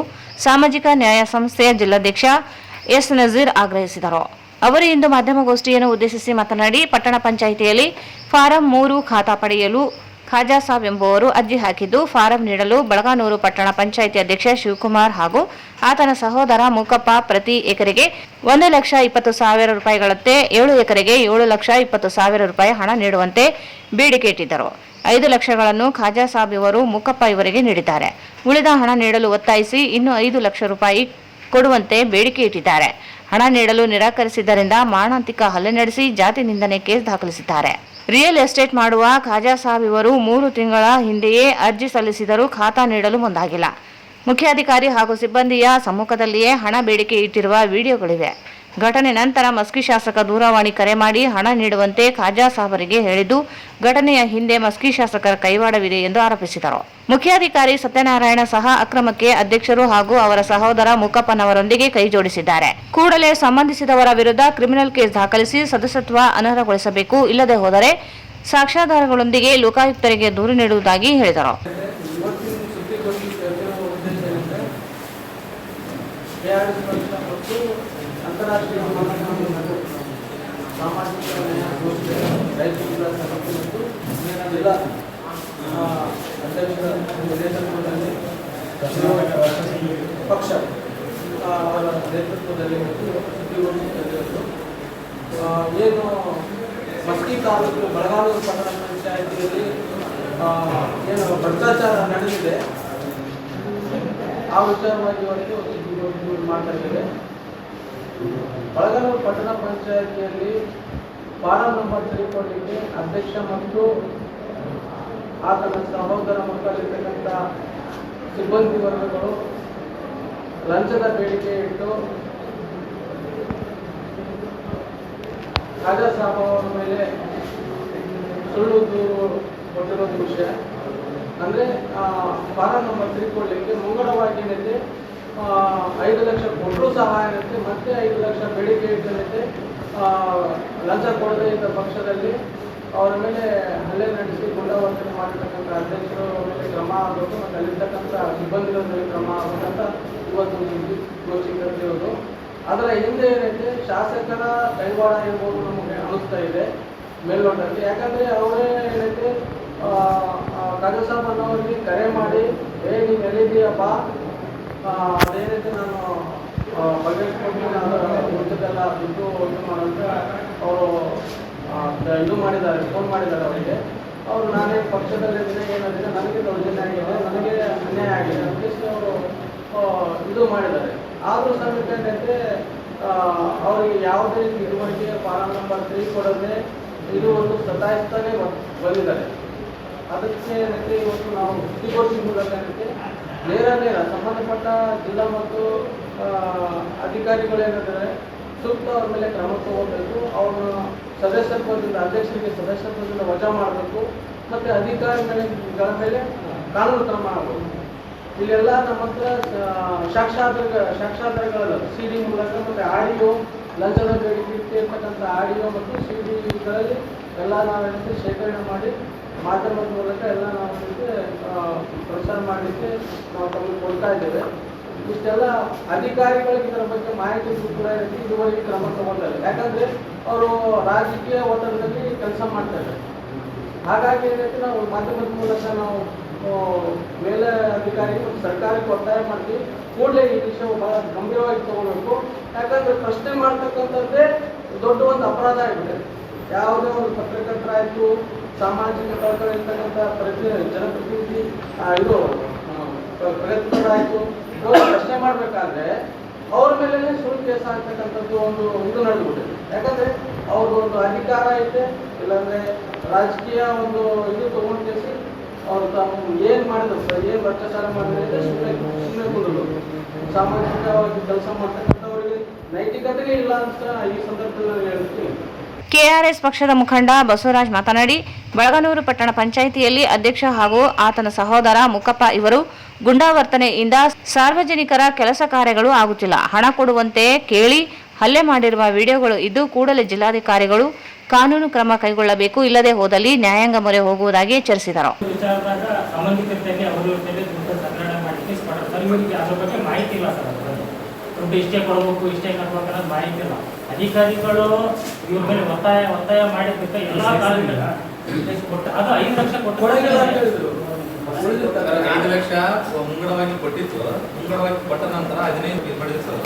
ಸಾಮಾಜಿಕ ನ್ಯಾಯ ಸಂಸ್ಥೆಯ ಜಿಲ್ಲಾಧ್ಯಕ್ಷ ಎಸ್ ನಜೀರ್ ಆಗ್ರಹಿಸಿದರು. ಅವರು ಇಂದು ಮಾಧ್ಯಮಗೋಷ್ಠಿಯನ್ನು ಉದ್ದೇಶಿಸಿ ಮಾತನಾಡಿ, ಪಟ್ಟಣ ಪಂಚಾಯಿತಿಯಲ್ಲಿ ಫಾರಂ 3 ಖಾತಾ ಪಡೆಯಲು ಖಾಜಾ ಸಾಬ್ ಎಂಬುವರು ಅರ್ಜಿ ಹಾಕಿದ್ದು, ಫಾರಂ ನೀಡಲು ಬಳಗಾನೂರು ಪಟ್ಟಣ ಪಂಚಾಯಿತಿ ಅಧ್ಯಕ್ಷ ಶಿವಕುಮಾರ್ ಹಾಗೂ ಆತನ ಸಹೋದರ ಮುಕಪ್ಪ ಪ್ರತಿ ಎಕರೆಗೆ 1,20,000 ರೂಪಾಯಿಗಳಂತೆ 7 ಎಕರೆಗೆ 7,20,000 ರೂಪಾಯಿ ಹಣ ನೀಡುವಂತೆ ಬೇಡಿಕೆ ಇಟ್ಟಿದ್ದರು. 5 ಲಕ್ಷಗಳನ್ನು ಖಾಜಾ ಸಾಬ್ ಇವರು ಮುಕಪ್ಪ ಇವರಿಗೆ ನೀಡಿದ್ದಾರೆ. ಉಳಿದ ಹಣ ನೀಡಲು ಒತ್ತಾಯಿಸಿ ಇನ್ನೂ 5 ಲಕ್ಷ ರೂಪಾಯಿ ಕೊಡುವಂತೆ ಬೇಡಿಕೆ ಇಟ್ಟಿದ್ದಾರೆ. ಹಣ ನೀಡಲು ನಿರಾಕರಿಸಿದ್ದರಿಂದ ಮಾರಣಾಂತಿಕ ಹಲ್ಲೆ ನಡೆಸಿ ಜಾತಿ ನಿಂದನೆ ಕೇಸ್ ದಾಖಲಿಸಿದ್ದಾರೆ. ರಿಯಲ್ ಎಸ್ಟೇಟ್ ಮಾಡುವ ಖಾಜಾ ಸಾಬ್ ಇವರು 3 ತಿಂಗಳ ಹಿಂದೆಯೇ ಅರ್ಜಿ ಸಲ್ಲಿಸಿದರೂ ಖಾತಾ ನೀಡಲು ಮುಂದಾಗಿಲ್ಲ. ಮುಖ್ಯಾಧಿಕಾರಿ ಹಾಗೂ ಸಿಬ್ಬಂದಿಯ ಸಮ್ಮುಖದಲ್ಲಿಯೇ ಹಣ ಬೇಡಿಕೆ ಇಟ್ಟಿರುವ ವಿಡಿಯೋಗಳಿವೆ. ಘಟನೆ ನಂತರ ಮಸ್ಕಿ ಶಾಸಕ ದೂರವಾಣಿ ಕರೆ ಮಾಡಿ ಹಣ ನೀಡುವಂತೆ ಖಾಜಾ ಸಾಬರಿಗೆ ಹೇಳಿದ್ದು, ಘಟನೆಯ ಹಿಂದೆ ಮಸ್ಕಿ ಶಾಸಕರ ಕೈವಾಡವಿದೆ ಎಂದು ಆರೋಪಿಸಿದರು. ಮುಖ್ಯಾಧಿಕಾರಿ ಸತ್ಯನಾರಾಯಣ ಸಹ ಅಕ್ರಮಕ್ಕೆ ಅಧ್ಯಕ್ಷರು ಹಾಗೂ ಅವರ ಸಹೋದರ ಮುಕಪ್ಪನವರೊಂದಿಗೆ ಕೈ ಜೋಡಿಸಿದ್ದಾರೆ. ಕೂಡಲೇ ಸಂಬಂಧಿಸಿದವರ ವಿರುದ್ಧ ಕ್ರಿಮಿನಲ್ ಕೇಸ್ ದಾಖಲಿಸಿ ಸದಸ್ಯತ್ವ ಅನರ್ಹಗೊಳಿಸಬೇಕು. ಇಲ್ಲದೆ ಹೋದರೆ ಸಾಕ್ಷ್ಯಾಧಾರಗಳೊಂದಿಗೆ ಲೋಕಾಯುಕ್ತರಿಗೆ ದೂರು ನೀಡುವುದಾಗಿ ಹೇಳಿದರು. KRS ಪಕ್ಷ ಮತ್ತು ಅಂತಾರಾಷ್ಟ್ರೀಯ ಸಾಮಾಜಿಕ ನ್ಯಾಯ ಸಂಸ್ಥೆ ರಾಯಚೂರು ಜಿಲ್ಲಾ ಸಮಿತಿ ಮತ್ತು ಜಿಲ್ಲಾ ಅಧ್ಯಕ್ಷರ ನೇತೃತ್ವದಲ್ಲಿ ಪಕ್ಷ ಅವರ ನೇತೃತ್ವದಲ್ಲಿ ಸುದ್ದಿಗೋಷ್ಠಿಯಲ್ಲಿ ಏನು ಮಸ್ಕಿ ತಾಲೂಕು ಬೆಳಗಾವಿ ಪಟ್ಟಣ ಪಂಚಾಯಿತಿಯಲ್ಲಿ ಏನು ಭ್ರಷ್ಟಾಚಾರ ನಡೆದಿದೆ ಆ ವಿಚಾರವಾಗಿ ಇವತ್ತು ಸುದ್ದಿಗೋಷ್ಠಿ ಮಾಡ್ತಾ ಇದ್ದೇವೆ. ಬೆಳಗಾವಿ ಪಟ್ಟಣ ಪಂಚಾಯಿತಿಯಲ್ಲಿ ಫಾರಂ ನಂಬರ್ 3 ಕೊಡಲಿಕ್ಕೆ ಅಧ್ಯಕ್ಷ ಮತ್ತು ಆತನ ಸಹೋದರ ಮಕ್ಕಳಿರ್ತಕ್ಕಂಥ ಸಿಬ್ಬಂದಿ ವರ್ಗಗಳು ಲಂಚದ ಬೇಡಿಕೆ ಇಟ್ಟು ರಾಜಾ ಸಾಬ್ ಅವರ ಮೇಲೆ ಸುಳ್ಳು ದೂರು ಕೊಟ್ಟಿರೋದು ವಿಷಯ. ಅಂದರೆ ಫಾರಂ ನಂಬರ್ 3 ಕೊಡಲಿಕ್ಕೆ ಮುಂಗಡವಾಗಿ ಏನೈತೆ 5 ಲಕ್ಷ ಕೊಟ್ಟರು ಸಹ ಏನೈತೆ ಮತ್ತೆ 5 ಲಕ್ಷ ಬೇಡಿಕೆ ಇಟ್ಟನೈತೆ. ಲಂಚ ಕೊಡದೇ ಇದ್ದ ಪಕ್ಷದಲ್ಲಿ ಅವರ ಮೇಲೆ ಹಲ್ಲೆ ನಡೆಸಿ ಗುಂಡಾವರ್ತನೆ ಮಾಡಿರ್ತಕ್ಕಂಥ ಅಧ್ಯಕ್ಷರ ಮೇಲೆ ಕ್ರಮ ಆಗಬೇಕು ಮತ್ತು ಅಲ್ಲಿರ್ತಕ್ಕಂಥ ಸಿಬ್ಬಂದಿಗಳ ಮೇಲೆ ಕ್ರಮ ಆಗಬೇಕಂತ ಇವತ್ತು ಗೋಷ್ಠಿ ಕರೆದಿರೋದು. ಅದರ ಹಿಂದೆ ಏನೈತೆ ಶಾಸಕರ ಕೈವಾಡ ಇರ್ಬೋದು ನಮಗೆ ಅನಿಸ್ತಾ ಇದೆ ಮೇಲ್ನೋಟಕ್ಕೆ. ಯಾಕಂದರೆ ಅವರೇ ಏನೈತೆ ಕಾಜಸಾಬಣ್ಣವರಿಗೆ ಕರೆ ಮಾಡಿ ನೀವು ಎಲ್ಲಿದ್ದೀಯಪ್ಪ ಅದೇನೈತೆ ನಾನು ಬಗೆಹರಿಸ್ಕೊಂಡು ಅದರ ಉಳಿದೆಲ್ಲ ದುಡ್ಡು ಇದು ಮಾಡೋಂತ ಅವರು ಇದು ಮಾಡಿದ್ದಾರೆ, ಫೋನ್ ಮಾಡಿದ್ದಾರೆ ಅವರಿಗೆ. ಅವರು ನಾನೇ ಪಕ್ಷದಲ್ಲಿದ್ದರೆ ಏನಾಗಿದೆ ನನಗೆ ದೌರ್ಜನ್ಯ ಆಗಿದೆ, ನನಗೆ ಅನ್ಯಾಯ ಆಗಿದೆ ಅಂತ ಅವರು ಇದು ಮಾಡಿದ್ದಾರೆ. ಆದರೂ ಸಮೇತ ಏನೈತೆ ಅವರಿಗೆ ಯಾವುದೇ ಇದುವರೆಗೆ ಫಾರಂ ನಂಬರ್ 3 ಕೊಡದೆ ಇದು ಒಂದು ಸತಾಯಿಸ್ತಾನೆ ಬಂದಿದ್ದಾರೆ. ಅದಕ್ಕೆ ಏನೈತೆ ಇವತ್ತು ನಾವು ಸುದ್ದಿಗೋಷ್ಠಿ ಮೂಲಕ ಏನೈತೆ ನೇರ ಸಂಬಂಧಪಟ್ಟ ಜಿಲ್ಲಾ ಮತ್ತು ಅಧಿಕಾರಿಗಳೇನಿದ್ದಾರೆ ಸೂಕ್ತ ಅವ್ರ ಮೇಲೆ ಕ್ರಮ ತಗೋಬೇಕು. ಅವ್ರನ್ನ ಸದಸ್ಯತ್ವದಿಂದ ಅಧ್ಯಕ್ಷರಿಗೆ ಸದಸ್ಯತ್ವದಿಂದ ವಜಾ ಮಾಡಬೇಕು ಮತ್ತು ಅಧಿಕಾರಿಗಳ ಮೇಲೆ ಕಾನೂನು ಕ್ರಮ ಆಗಬೇಕು. ಇಲ್ಲೆಲ್ಲ ನಮ್ಮ ಹತ್ರ ಸಾಕ್ಷಾಧಾರಗಳ CD ಮೂಲಕ ಮತ್ತು ಆಡಿಯೋ ಲಂಚದ ಬೇಡಿಕೆ ಇರ್ತಕ್ಕಂಥ ಆಡಿಯೋ ಮತ್ತು CDಗಳಲ್ಲಿ ಎಲ್ಲ ನಾವೇನಂತೆ ಶೇಖರಣೆ ಮಾಡಿ ಮಾಧ್ಯಮದ ಮೂಲಕ ಎಲ್ಲ ನಾವೇನಂತೆ ಪ್ರಚಾರ ಮಾಡಲಿಕ್ಕೆ ನಾವು ತಮಗೆ ಕೊಡ್ತಾ ಇದ್ದೇವೆ. ಇಷ್ಟೆಲ್ಲ ಅಧಿಕಾರಿಗಳಿಗೆ ಇದರ ಬಗ್ಗೆ ಮಾಹಿತಿ ಕೂಡ ಇದುವರೆಗೆ ಕ್ರಮ ತಗೊಳ್ತಾರೆ. ಯಾಕಂದರೆ ಅವರು ರಾಜಕೀಯ ಒತ್ತಡದಲ್ಲಿ ಕೆಲಸ ಮಾಡ್ತಾರೆ. ಹಾಗಾಗಿ ಏನೈತೆ ನಾವು ಮಾಧ್ಯಮದ ಮೂಲಕ ನಾವು ಮೇಲೆ ಅಧಿಕಾರಿ ಮತ್ತು ಸರ್ಕಾರಕ್ಕೆ ಒತ್ತಾಯ ಮಾಡ್ತೀವಿ, ಕೂಡಲೇ ಈ ವಿಷಯ ಬಹಳ ಗಂಭೀರವಾಗಿ ತಗೊಳ್ಬೇಕು. ಯಾಕಂದರೆ ಪ್ರಶ್ನೆ ಮಾಡ್ತಕ್ಕಂಥದ್ದೇ ದೊಡ್ಡ ಒಂದು ಅಪರಾಧ ಆಗಿದೆ. ಯಾವುದೇ ಒಂದು ಪತ್ರಕರ್ತರಾಯಿತು, ಸಾಮಾಜಿಕ ಕಳಕಳಿರ್ತಕ್ಕಂಥ ಜನಪ್ರತಿನಿಧಿ ಇದು ಪ್ರಯತ್ನರಾಯಿತು ಪ್ರಶ್ನೆ ಮಾಡಬೇಕಾದ್ರೆ ಅವ್ರ ಮೇಲೆ ಸುಳ್ಳು ಕೇಸ್ ಆಗ್ತಕ್ಕಂಥದ್ದು ಒಂದು ಇದು ನಡೆದುಬಿಟ್ಟಿದೆ. ಯಾಕಂದರೆ ಅವ್ರದ್ದು ಒಂದು ಅಧಿಕಾರ ಐತೆ, ಇಲ್ಲಾಂದರೆ ರಾಜಕೀಯ ಒಂದು ಇದು ತೊಗೊಂಡು ಕೇಸಿ ಅವ್ರು ತಾವು ಏನು ಮಾಡಿದ್ರು ಏನು ಭ್ರಷ್ಟಾಚಾರ ಮಾಡಿದ್ರೆ ಸುಮ್ಮನೆ ಕುಂದ್ರು. ಸಾಮಾಜಿಕವಾಗಿ ಕೆಲಸ ಮಾಡ್ತಕ್ಕಂಥವ್ರಿಗೆ ನೈತಿಕತೆಯೇ ಇಲ್ಲ ಅಂತ ಈ ಸಂದರ್ಭದಲ್ಲಿ ಹೇಳ್ತೀನಿ. ಕೆಆರ್ಎಸ್ ಪಕ್ಷದ ಮುಖಂಡ ಬಸವರಾಜ್ ಮಾತನಾಡಿ, ಬೆಳಗನೂರು ಪಟ್ಟಣ ಪಂಚಾಯಿತಿಯಲ್ಲಿ ಅಧ್ಯಕ್ಷ ಹಾಗೂ ಆತನ ಸಹೋದರ ಮುಕ್ಕಪ್ಪ ಇವರು ಗುಂಡಾವರ್ತನೆಯಿಂದ ಸಾರ್ವಜನಿಕರ ಕೆಲಸ ಕಾರ್ಯಗಳು ಆಗುತ್ತಿಲ್ಲ, ಹಣ ಕೊಡುವಂತೆ ಕೇಳಿ ಹಲ್ಲೆ ಮಾಡಿರುವ ವಿಡಿಯೋಗಳು ಇದ್ದು ಕೂಡಲೇ ಜಿಲ್ಲಾಧಿಕಾರಿಗಳು ಕಾನೂನು ಕ್ರಮ ಕೈಗೊಳ್ಳಬೇಕು, ಇಲ್ಲದೆ ಹೋದಲ್ಲಿ ನ್ಯಾಯಾಂಗ ಮೊರೆ ಹೋಗುವುದಾಗಿ ಎಚ್ಚರಿಸಿದರು. ಇಷ್ಟೇ ಕೊಡಬೇಕು, ಇಷ್ಟೇ ಕಟ್ಟಬೇಕು ಅನ್ನೋದು ಮಾಹಿತಿ ಇಲ್ಲ. ಅಧಿಕಾರಿಗಳು ಇವ್ರ ಮೇಲೆ ಒತ್ತಾಯ ಮಾಡಿದ್ದಕ್ಕ ಎಲ್ಲ ಕಾಲದಲ್ಲಿ ಕೊಟ್ಟು ಅದು 5 ಲಕ್ಷ ಕೊಟ್ಟು 5 ಲಕ್ಷ ಮುಂಗಡವಾಗಿ ಕೊಟ್ಟಿತ್ತು. ಮುಂಗಡವಾಗಿ ಕೊಟ್ಟ ನಂತರ 15 ಮಾಡಿದ್ರು ಸರ್.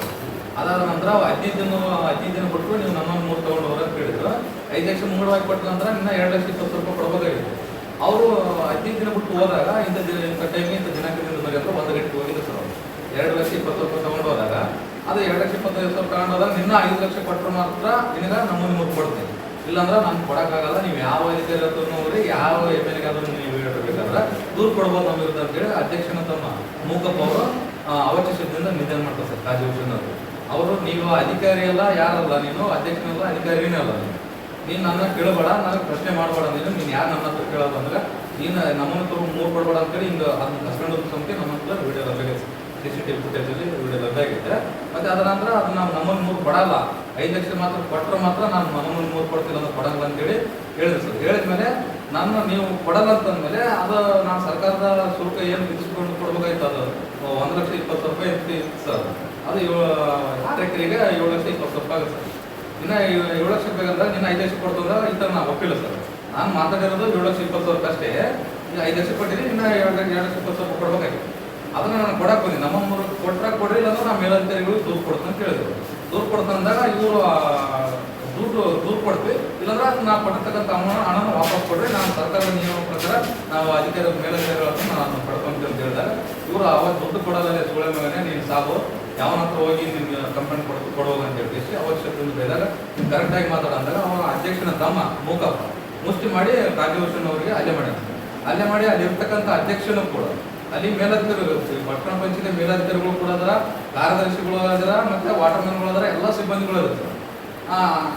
ಅದಾದ ನಂತರ 15 ದಿನ ಕೊಟ್ಟು ನೀವು ನಮ್ಮನ್ನು 3 ತಗೊಂಡು ಹೋಗೋಕೆ ಹೇಳಿದ್ರು. 5 ಲಕ್ಷ ಮುಂಗಡವಾಗಿ ಕೊಟ್ಟ ನಂತರ ಇನ್ನ 2,20,000 ರೂಪಾಯಿ ಕೊಡಬೇಕಾಗಿತ್ತು. ಅವರು 15 ದಿನ ಬಿಟ್ಟು ಹೋದಾಗ ಇಂಥ ಟೈಮಿಗೆ ಇಂಥ ದಿನಾಂಕದಿಂದ ಬರೀ ಅಂದ್ರೆ 1 ಗಂಟೆಗೆ ಹೋಗಿದ್ದು ಸರ್. ಅವರು 2,20,000 ರೂಪಾಯಿ ತಗೊಂಡು ಹೋದಾಗ ಅದು 2,25,000 ತಗೊಂಡು ಹೋದಾಗ ನಿನ್ನ 5 ಲಕ್ಷ ಕೊಟ್ಟರು ಮಾತ್ರ ನಿನಗೆ ನಮ್ಮನ್ನು 3 ಕೊಡ್ತೀನಿ, ಇಲ್ಲಾಂದ್ರೆ ನಾನು ಕೊಡೋಕ್ಕಾಗಲ್ಲ. ನೀವು ಯಾವ ಅಧಿಕಾರಿ ಹತ್ರ ನೋಡ್ರಿ, ಯಾವ MLA ಆದ್ರೂ ನೀವು ಹೇಳ್ಬೇಕಾದ್ರೆ ದೂರು ಕೊಡ್ಬೋದು ನಮ್ಮ ವಿರುದ್ಧ ಅಂತೇಳಿ ಅಧ್ಯಕ್ಷನ ತಮ್ಮ ಮೂಕಪ್ಪ ಅವರು ಅವಚೇಶದಿಂದ ನಿಧನ ಮಾಡ್ತಾರೆ ಸರ್. ಕಾಜಿ ಹುಸೇನ್ ಅವರು ನೀವು ಅಧಿಕಾರಿ ಅಲ್ಲ, ಯಾರಲ್ಲ, ನೀನು ಅಧ್ಯಕ್ಷನಲ್ಲ, ಅಧಿಕಾರಿನೇ ಅಲ್ಲ, ನೀನು ನನ್ನ ಕೇಳಬೇಡ, ನನಗೆ ಪ್ರಶ್ನೆ ಮಾಡಬೇಡ, ನೀನು ಯಾರು ನನ್ನ ಹತ್ರ ಕೇಳೋದು ಅಂದ್ರೆ ನೀನು ನಮ್ಮನ್ನು 3 ಕೊಡಬೇಡ ಅಂತೇಳಿ ಹಿಂಗೆ ಅದನ್ನ ಹಸ್ಬೆಂಡ್ ಸಂಖ್ಯೆ ನಮ್ಮ ಹತ್ರ ವಿಡಿಯೋ ಲಭ್ಯಾಗಿದೆ, CCTV ಫುಟೇಜಲ್ಲಿ ವಿಡಿಯೋ ಲಭ್ಯಾಗಿದೆ. ಮತ್ತು ಅದರ ನಂತರ ಅದು ನಾವು ನಮ್ಮನ್ನು 3 ಕೊಡಲ್ಲ, 5 ಲಕ್ಷ ಮಾತ್ರ ಕೊಟ್ಟರೆ ಮಾತ್ರ ನಾನು ನಮ್ಮನ್ನು 3 ಕೊಡ್ತಿಲ್ಲ ಅಂದ್ರೆ ಕೊಡಲ್ಲ ಅಂತೇಳಿ ಹೇಳಿದ್ರು ಸರ್. ಹೇಳಿದ್ಮೇಲೆ ನಾನು ನೀವು ಕೊಡಲ್ಲ ಅಂತಂದಮೇಲೆ ಅದು ನಾನು ಸರ್ಕಾರದ ಶುಲ್ಕ ಏನು ವಿಧಿಸ್ಕೊಂಡು ಕೊಡ್ಬೇಕಾಯ್ತು, ಅದು 1,20,000 ರೂಪಾಯಿ ಇತ್ತು ಸರ್. ಅದು 6 ಎಕರೆಗೆ 7,20,000 ಆಗುತ್ತೆ ಸರ್. ಇನ್ನು 7 ಲಕ್ಷ ಬೇಕಂದ್ರೆ ನಿನ್ನ 5 ಲಕ್ಷ ಕೊಡ್ತಂದ್ರೆ ಈ ಥರ ನಾವು ಒಪ್ಪಿಲ್ಲ ಸರ್. ನಾನು ಮಾತಾಡಿರೋದು 7,20,000 ಅಷ್ಟೇ. ಈಗ 5 ಲಕ್ಷ ಕೊಟ್ಟಿದ್ದೀನಿ, ಇನ್ನು 2,20,000 ಕೊಡ್ಬೇಕಾಗಿತ್ತು. ಅದನ್ನು ನಾನು ಕೊಡಕ್ಕೆ ಬಂದಿನಿ. ನಮ್ಮ ಮೂರು ಕೊಡ್ರಿ ಇಲ್ಲಾಂದ್ರೆ ನಾವು ಮೇಲಧಿಕಾರಿಗಳಿಗೆ ದೂರು ಕೊಡ್ತೀನಿ ಅಂತ ಹೇಳಿದ್ರು. ದೂರು ಕೊಡ್ತಂದಾಗ ಇವರು ದೂರು ಕೊಡ್ತೀವಿ, ಇಲ್ಲಾಂದ್ರೆ ನಾವು ಕೊಟ್ಟಿರ್ತಕ್ಕಂಥ ಹಣನ ವಾಪಸ್ ಕೊಡ್ರಿ, ನಾನು ಸರ್ಕಾರದ ನಿಯಮ ಪ್ರಕಾರ ನಾವು ಮೇಲಧಿಕಾರಿಗಳ ನಾನು ಪಡ್ಕೊಂತೀವಿ ಅಂತ ಹೇಳಿದಾಗ ಇವರು ಅವಾಗ ದುಡ್ಡು ಕೊಡೋದೇ ಸುಳ್ಳೆ ಮೇಲೆ ನೀನು ಸಾಕು, ಯಾವನ ಹತ್ರ ಹೋಗಿ ನಿಮ್ಗೆ ಕಂಪ್ಲೇಂಟ್ ಕೊಡುವಾಗ ಅಂತ ಹೇಳಿ ಅವಶ್ಯಕತೆ ಬೇದಾಗ ನೀವು ಕರೆಕ್ಟಾಗಿ ಮಾತಾಡಂದಾಗ ಅವನ ಅಧ್ಯಕ್ಷನ ತಮ್ಮ ಮೂಕಪ್ಪ ಮುಷ್ಟಿ ಮಾಡಿ ರಾಜ್ಯಭೂಷಣ್ ಅವರಿಗೆ ಹಲ್ಲೆ ಮಾಡಿ ಅಲ್ಲಿರ್ತಕ್ಕಂಥ ಅಧ್ಯಕ್ಷನೂ ಕೂಡ ಅಲ್ಲಿ ಮೇಲಧಿಕಾರಿಗಳು ಪಟ್ಟಣ ಪಂಚಾಯತಿ ಮೇಲಧಿಕಾರಿಗಳು ಕೂಡ ಅದರ, ಕಾರ್ಯದರ್ಶಿಗಳು ಅದರ, ಮತ್ತೆ ವಾಟರ್ ಮ್ಯಾನ್ಗಳು ಅದರ, ಎಲ್ಲ ಸಿಬ್ಬಂದಿಗಳು ಇರುತ್ತೆ.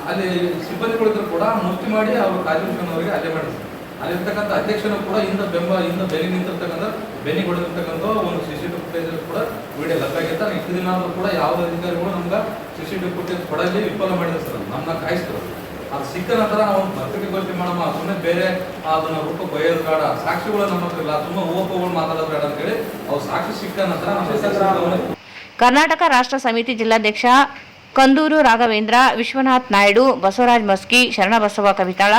ಅಲ್ಲಿ ಸಿಬ್ಬಂದಿಗಳಿದ್ರು ಕೂಡ ಮುಷ್ಟಿ ಮಾಡಿ ಅವರು ರಾಜ್ಯಭೂಷಣ್ ಅವರಿಗೆ ಹಲ್ಲೆ ಮಾಡಿದ್ರು. ಅಲ್ಲಿರ್ತಕ್ಕಂಥ ಅಧ್ಯಕ್ಷನು ಕೂಡ ಹಿಂದೆ ಬೆನ್ನಿ ನಿಂತಿರ್ತಕ್ಕಂಥ ಬೆನ್ನಿ ಹೊಡೆದಿರ್ತಕ್ಕಂಥ ಒಂದು CCTV ಫುಟೇಜ್ ಕೂಡ ವಿಡಿಯೋ ಲಭ್ಯಾಗಿತ್ತು. ಇಷ್ಟು ದಿನ ಆದರೂ ಕೂಡ ಯಾವುದೇ ಅಧಿಕಾರಿಗಳು ನಮ್ಗೆ CCTV ಫುಟೇಜ್ ಕೊಡಲಿ ವಿಫಲ ಮಾಡಿದ್ರು ಸರ್. ನಮ್ಮನ್ನ ಕಾಯಿಸಿದ್ರು. ಅದು ಸಿಕ್ಕ ನಂತರ ನಾವು ಪತ್ರಿಕೆಗೋಷ್ಠಿ ಮಾಡಮ್ಮ, ಸುಮ್ಮನೆ ಬೇರೆ ಅದನ್ನ ರೂಪಕ್ಕೆ ಒಯ್ಯೋದು ಬೇಡ, ಸಾಕ್ಷಿಗಳು ನಮ್ಮ ಹತ್ರ ಇಲ್ಲ, ತುಂಬ ಓಪಗಳು ಮಾತಾಡೋದು ಬೇಡ ಅಂತೇಳಿ ಅವ್ರು ಸಾಕ್ಷಿ ಸಿಕ್ಕ ನಂತರ ಕರ್ನಾಟಕ ರಾಷ್ಟ್ರ ಸಮಿತಿ ಜಿಲ್ಲಾಧ್ಯಕ್ಷ ಕಂದೂರು ರಾಘವೇಂದ್ರ, ವಿಶ್ವನಾಥ್ ನಾಯ್ಡು, ಬಸವರಾಜ್ ಮಸ್ಕಿ, ಶರಣಬಸವ ಕವಿತಾಳ,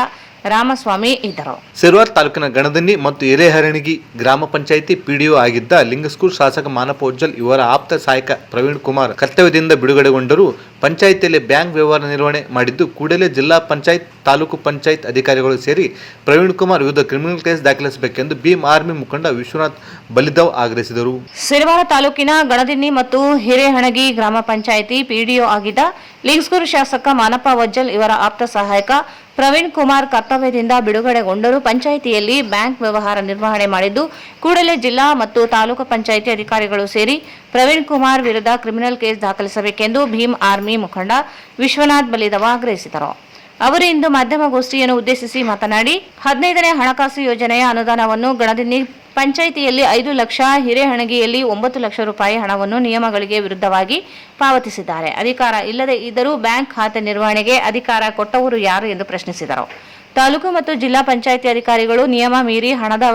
ರಾಮಸ್ವಾಮಿ ಇದ್ದರು. ಸಿರ್ವಾರ್ ತಾಲೂಕಿನ ಗಣದನ್ನಿ ಮತ್ತು ಹಿರೇಹರಣಿಗಿ ಗ್ರಾಮ ಪಂಚಾಯಿತಿ PDO ಆಗಿದ್ದ ಲಿಂಗಸ್ಕೂರ್ ಶಾಸಕ ಮಾನಪ್ಪ ಉಜ್ಜಲ್ ಇವರ ಆಪ್ತ ಸಹಾಯಕ ಪ್ರವೀಣ್ ಕುಮಾರ್ ಕರ್ತವ್ಯದಿಂದ ಬಿಡುಗಡೆಗೊಂಡರು. ಪಂಚಾಯಿತಿಯಲ್ಲಿ ಬ್ಯಾಂಕ್ ವ್ಯವಹಾರ ನಿರ್ವಹಣೆ ಮಾಡಿದ್ದು ಕೂಡಲೇ ಜಿಲ್ಲಾ ಪಂಚಾಯತ್, ತಾಲೂಕು ಪಂಚಾಯತ್ ಅಧಿಕಾರಿಗಳು ಸೇರಿ ಪ್ರವೀಣ್ ಕುಮಾರ್ ವಿರುದ್ಧ ಕ್ರಿಮಿನಲ್ ಕೇಸ್ ದಾಖಲಿಸಬೇಕೆಂದು ಭೀಮ್ ಆರ್ಮಿ ಮುಖಂಡ ವಿಶ್ವನಾಥ್ ಬಲಿದಾವ್ ಆಗ್ರಹಿಸಿದರು. ಸಿರವಾರ ತಾಲೂಕಿನ ಗಣದಿನ್ನಿ ಮತ್ತು ಹಿರೇಹಣಗಿ ಗ್ರಾಮ ಪಂಚಾಯಿತಿ PDO ಆಗಿದ್ದ ಲಿಂಗಸ್ಕೂರು ಶಾಸಕ ಮಾನಪ್ಪ ಉಜ್ಜಲ್ ಇವರ ಆಪ್ತ ಸಹಾಯಕ ಪ್ರವೀಣ್ ಕುಮಾರ್ ಕರ್ತವ್ಯದಿಂದ ಬಿಡುಗಡೆಗೊಂಡರು. ಪಂಚಾಯಿತಿಯಲ್ಲಿ ಬ್ಯಾಂಕ್ ವ್ಯವಹಾರ ನಿರ್ವಹಣೆ ಮಾಡಿದ್ದು ಕೂಡಲೇ ಜಿಲ್ಲಾ ಮತ್ತು ತಾಲೂಕು ಪಂಚಾಯಿತಿ ಅಧಿಕಾರಿಗಳು ಸೇರಿ ಪ್ರವೀಣ್ ಕುಮಾರ್ ವಿರುದ್ಧ ಕ್ರಿಮಿನಲ್ ಕೇಸ್ ದಾಖಲಿಸಬೇಕೆಂದು ಭೀಮ್ ಆರ್ಮಿ ಮುಖಂಡ ವಿಶ್ವನಾಥ್ ಬಲಿದಾವ್ ಆಗ್ರಹಿಸಿದರು. ಅವರು ಇಂದು ಮಾಧ್ಯಮಗೋಷ್ಠಿಯನ್ನು ಉದ್ದೇಶಿಸಿ ಮಾತನಾಡಿ 15ನೇ ಹಣಕಾಸು ಯೋಜನೆಯ ಅನುದಾನವನ್ನು ಗಣದಿನ್ನಿ ಪಂಚಾಯಿತಿಯಲ್ಲಿ 5 ಲಕ್ಷ, ಹಿರೇಹಣಗಿಯಲ್ಲಿ 9 ಲಕ್ಷ ರೂಪಾಯಿ ಹಣವನ್ನು ನಿಯಮಗಳಿಗೆ ವಿರುದ್ಧವಾಗಿ ಪಾವತಿಸಿದ್ದಾರೆ. ಅಧಿಕಾರ ಇಲ್ಲದೆ ಇದ್ದರೂ ಬ್ಯಾಂಕ್ ಖಾತೆ ನಿರ್ವಹಣೆಗೆ ಅಧಿಕಾರ ಕೊಟ್ಟವರು ಯಾರು ಎಂದು ಪ್ರಶ್ನಿಸಿದರು. ತಾಲೂಕು ಮತ್ತು ಜಿಲ್ಲಾ ಪಂಚಾಯಿತಿ ಅಧಿಕಾರಿಗಳು ನಿಯಮ ಮೀರಿ ಹಣದ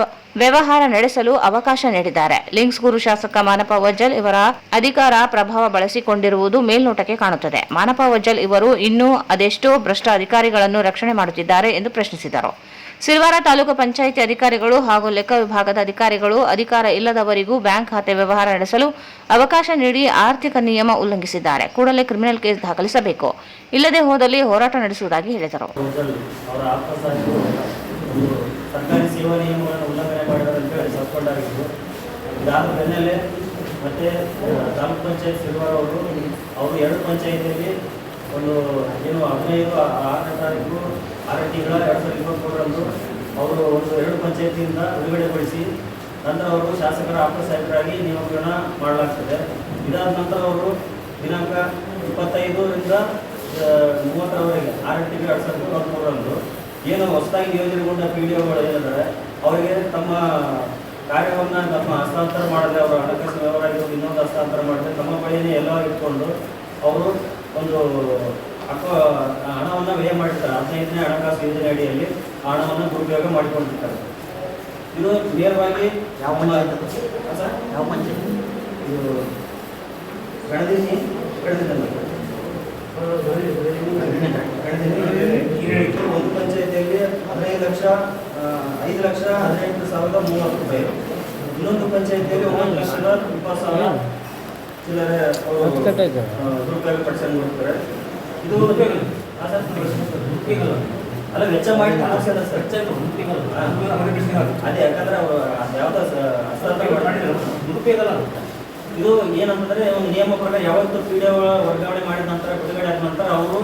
ವ್ಯವಹಾರ ನಡೆಸಲು ಅವಕಾಶ ನೀಡಿದ್ದಾರೆ. ಲಿಂಗಸ್ಕೂರು ಶಾಸಕ ಮಾನಪ್ಪ ಉಜ್ಜಲ್ ಇವರ ಅಧಿಕಾರ ಪ್ರಭಾವ ಬಳಸಿಕೊಂಡಿರುವುದು ಮೇಲ್ನೋಟಕ್ಕೆ ಕಾಣುತ್ತದೆ. ಮಾನಪ್ಪ ಉಜ್ಜಲ್ ಇವರು ಇನ್ನೂ ಅದೆಷ್ಟೋ ಭ್ರಷ್ಟ ಅಧಿಕಾರಿಗಳನ್ನು ರಕ್ಷಣೆ ಮಾಡುತ್ತಿದ್ದಾರೆ ಎಂದು ಪ್ರಶ್ನಿಸಿದರು. ಸಿರ್ವಾರ ತಾಲೂಕು ಪಂಚಾಯಿತಿ ಅಧಿಕಾರಿಗಳು ಹಾಗೂ ಲೆಕ್ಕ ವಿಭಾಗದ ಅಧಿಕಾರಿಗಳು ಅಧಿಕಾರ ಇಲ್ಲದವರಿಗೂ ಬ್ಯಾಂಕ್ ಖಾತೆ ವ್ಯವಹಾರ ನಡೆಸಲು ಅವಕಾಶ ನೀಡಿ ಆರ್ಥಿಕ ನಿಯಮ ಉಲ್ಲಂಘಿಸಿದ್ದಾರೆ. ಕೂಡಲೇ ಕ್ರಿಮಿನಲ್ ಕೇಸ್ ದಾಖಲಿಸಬೇಕು, ಇಲ್ಲದೆ ಹೋದಲ್ಲಿ ಹೋರಾಟ ನಡೆಸುವುದಾಗಿ ಹೇಳಿದರು. ಅವರ ಸರ್ಕಾರಿ ಸೇವಾ ನಿಯಮಗಳನ್ನು ಉಲ್ಲಂಘನೆ ಮಾಡಿದ್ದಾರೆ ಅಂತ ಹೇಳಿ ಸಸ್ಪೆಂಡ್ ಆಗಿದ್ದು, ಇದಾದ ಬೆನ್ನಲ್ಲೇ ಮತ್ತೆ ತಾಲೂಕು ಪಂಚಾಯತ್ ಸಿರ್ವಾರ ಅವರು 2 ಪಂಚಾಯಿತಿಯಲ್ಲಿ ಒಂದು 15/6ನೇ ತಾರೀಕು 6 ತಿಂಗಳ 2023ರಂದು ಅವರು ಒಂದು 2 ಪಂಚಾಯಿತಿಯಿಂದ ಬಿಡುಗಡೆಗೊಳಿಸಿ ನಂತರ ಅವರು ಶಾಸಕರ ಆಪ್ತ ಸಹಾಯಕರಾಗಿ ನೇಮಕರಣ ಮಾಡಲಾಗ್ತದೆ. ಇದಾದ ನಂತರ ಅವರು ದಿನಾಂಕ 25ರಿಂದ 30ರವರೆಗೆ 6 ತಿಂಗಳ 2023ರಂದು ಏನು ಹೊಸದಾಗಿ ನಿಯೋಜನೆಗೊಂಡ PDOಗಳು ಏನಿದ್ದಾರೆ ಅವರಿಗೆ ತಮ್ಮ ಕಾರ್ಯವನ್ನು ಹಸ್ತಾಂತರ ಮಾಡದೆ, ಅವರ ಹಣಕಾಸು ವ್ಯವಹಾರ ಇನ್ನೊಂದು ಹಸ್ತಾಂತರ ಮಾಡದೆ ತಮ್ಮ ಬಳಿಯೇ ಎಲ್ಲ ಇಟ್ಕೊಂಡು ಅವರು ಒಂದು ಹಣವನ್ನು ವ್ಯಯ ಮಾಡಿರ್ತಾರೆ. 15ನೇ ಹಣಕಾಸು ಯೋಜನೆ ಅಡಿಯಲ್ಲಿ ಆ ಹಣವನ್ನು ದುರುಪಯೋಗ ಮಾಡಿಕೊಂಡಿರ್ತಾರೆ. ಇದು ನೇರವಾಗಿ ಯಾವ ಪಂಚಾಯತ್ ಇದು ಗಣದಿನ್ನಿ ಒಂದು ಪಂಚಾಯತಿಯಲ್ಲಿ 5 ಲಕ್ಷ 18,030 ರೂಪಾಯಿ, ಇನ್ನೊಂದು ಪಂಚಾಯತಿಯಲ್ಲಿ 9,20,000 ಚಿಲ್ಲರೆ ದುರುಪಯೋಗ ಪಡಿಸ್ತಾರೆ. ಇದು ಅಲ್ಲ ವೆಚ್ಚ ಮಾಡಿ ಅದೇ ಯಾಕಂದ್ರೆ ಅವರು ಯಾವ್ದು ದುರುಪಯೋಗ ಇದು ಏನಂತಂದ್ರೆ ಒಂದು ನಿಯಮ ಪ್ರಕಾರ ಯಾವತ್ತು PDO ವರ್ಗಾವಣೆ ಮಾಡಿದ ನಂತರ ಬಿಡುಗಡೆ ಆದ ನಂತರ ಅವರು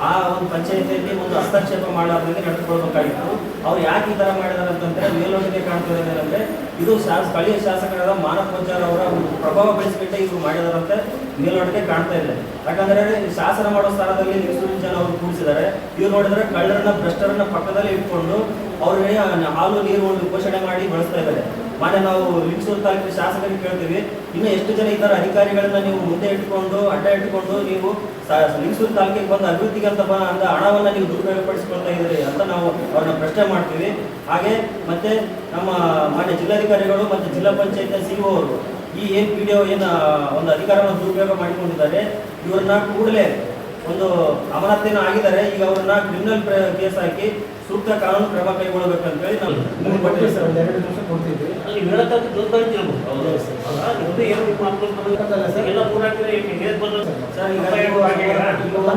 ಆ ಒಂದು ಪಂಚಾಯತಿಯಲ್ಲಿ ಒಂದು ಹಸ್ತಕ್ಷೇಪ ಮಾಡಲಾರ್ದಂಗೆ ನಡೆದುಕೊಳ್ಬೇಕಾಗಿತ್ತು. ಅವ್ರು ಯಾಕೆ ಈ ಥರ ಮಾಡಿದಾರೆ ಅಂತಂದ್ರೆ ಮೇಲ್ನೋಟಕ್ಕೆ ಕಾಣ್ತದೆ ಏನಂದ್ರೆ ಇದು ಸ್ಥಳೀಯ ಶಾಸಕರಾದ ಮಾನಪ್ಪ ಉಜ್ಜಲ್ ಅವರ ಪ್ರಭಾವ ಬೆಳೆಸಿಬಿಟ್ಟೆ ಇವರು ಮಾಡಿದಾರಂತೆ ಮೇಲ್ನೋಟಕ್ಕೆ ಕಾಣ್ತಾ ಇದೆ. ಯಾಕಂದ್ರೆ ಶಾಸನ ಮಾಡೋ ಸ್ಥಾನದಲ್ಲಿ ಲಿಂಗಸ್ಕೂರು ಜನ ಅವರು ಕೂಡಿಸಿದ್ದಾರೆ. ಇವ್ರು ನೋಡಿದ್ರೆ ಕಳ್ಳರನ್ನ ಭ್ರಷ್ಟರನ್ನ ಪಕ್ಕದಲ್ಲಿ ಇಟ್ಕೊಂಡು ಅವ್ರಿಗೆ ಹಾಲು ನೀರು ಒಂದು ಘೋಷಣೆ ಮಾಡಿ ಬಳಸ್ತಾ ಇದ್ದಾರೆ. ಮಾನ್ಯ ನಾವು ಲಿಂಗಸೂರು ತಾಲೂಕಿನ ಶಾಸಕರಿಗೆ ಕೇಳ್ತೀವಿ, ಇನ್ನು ಎಷ್ಟು ಜನ ಈ ಥರ ಅಧಿಕಾರಿಗಳನ್ನ ನೀವು ಮುಂದೆ ಇಟ್ಕೊಂಡು ಅಡ್ಡ ಇಟ್ಕೊಂಡು ನೀವು ಲಿಂಗಸೂರು ತಾಲೂಕಿಗೆ ಬಂದು ಅಭಿವೃದ್ಧಿಗೆ ಅಂತ ಹಣವನ್ನು ನೀವು ದುರುಪಯೋಗಪಡಿಸಿಕೊಳ್ತಾ ಇದ್ದೀರಿ ಅಂತ ನಾವು ಅವ್ರನ್ನ ಪ್ರಶ್ನೆ ಮಾಡ್ತೀವಿ. ಹಾಗೆ ಮತ್ತೆ ನಮ್ಮ ಮಾನ್ಯ ಜಿಲ್ಲಾಧಿಕಾರಿಗಳು ಮತ್ತು ಜಿಲ್ಲಾ ಪಂಚಾಯತ್ CO ಅವರು ಈ ಏನು ವಿಡಿಯೋ ಏನು ಒಂದು ಅಧಿಕಾರವನ್ನು ದುರುಪಯೋಗ ಮಾಡಿಕೊಂಡಿದ್ದಾರೆ, ಇವರನ್ನ ಕೂಡಲೇ ಒಂದು ಅಮಾನತೇನ ಆಗಿದ್ದಾರೆ. ಈಗ ಅವ್ರನ್ನ ಕ್ರಿಮಿನಲ್ ಕೇಸ್ ಹಾಕಿ ಸೂಕ್ತ ಕಾನೂನು ಕ್ರಮ ಕೈಗೊಳ್ಳಬೇಕಂತ ಹೇಳಿ ನಾವು ಕೊಡ್ತೀವಿ ಸರ್, ಒಂದು 2 ನಿಮಿಷ ಕೊಡ್ತಿದ್ವಿ.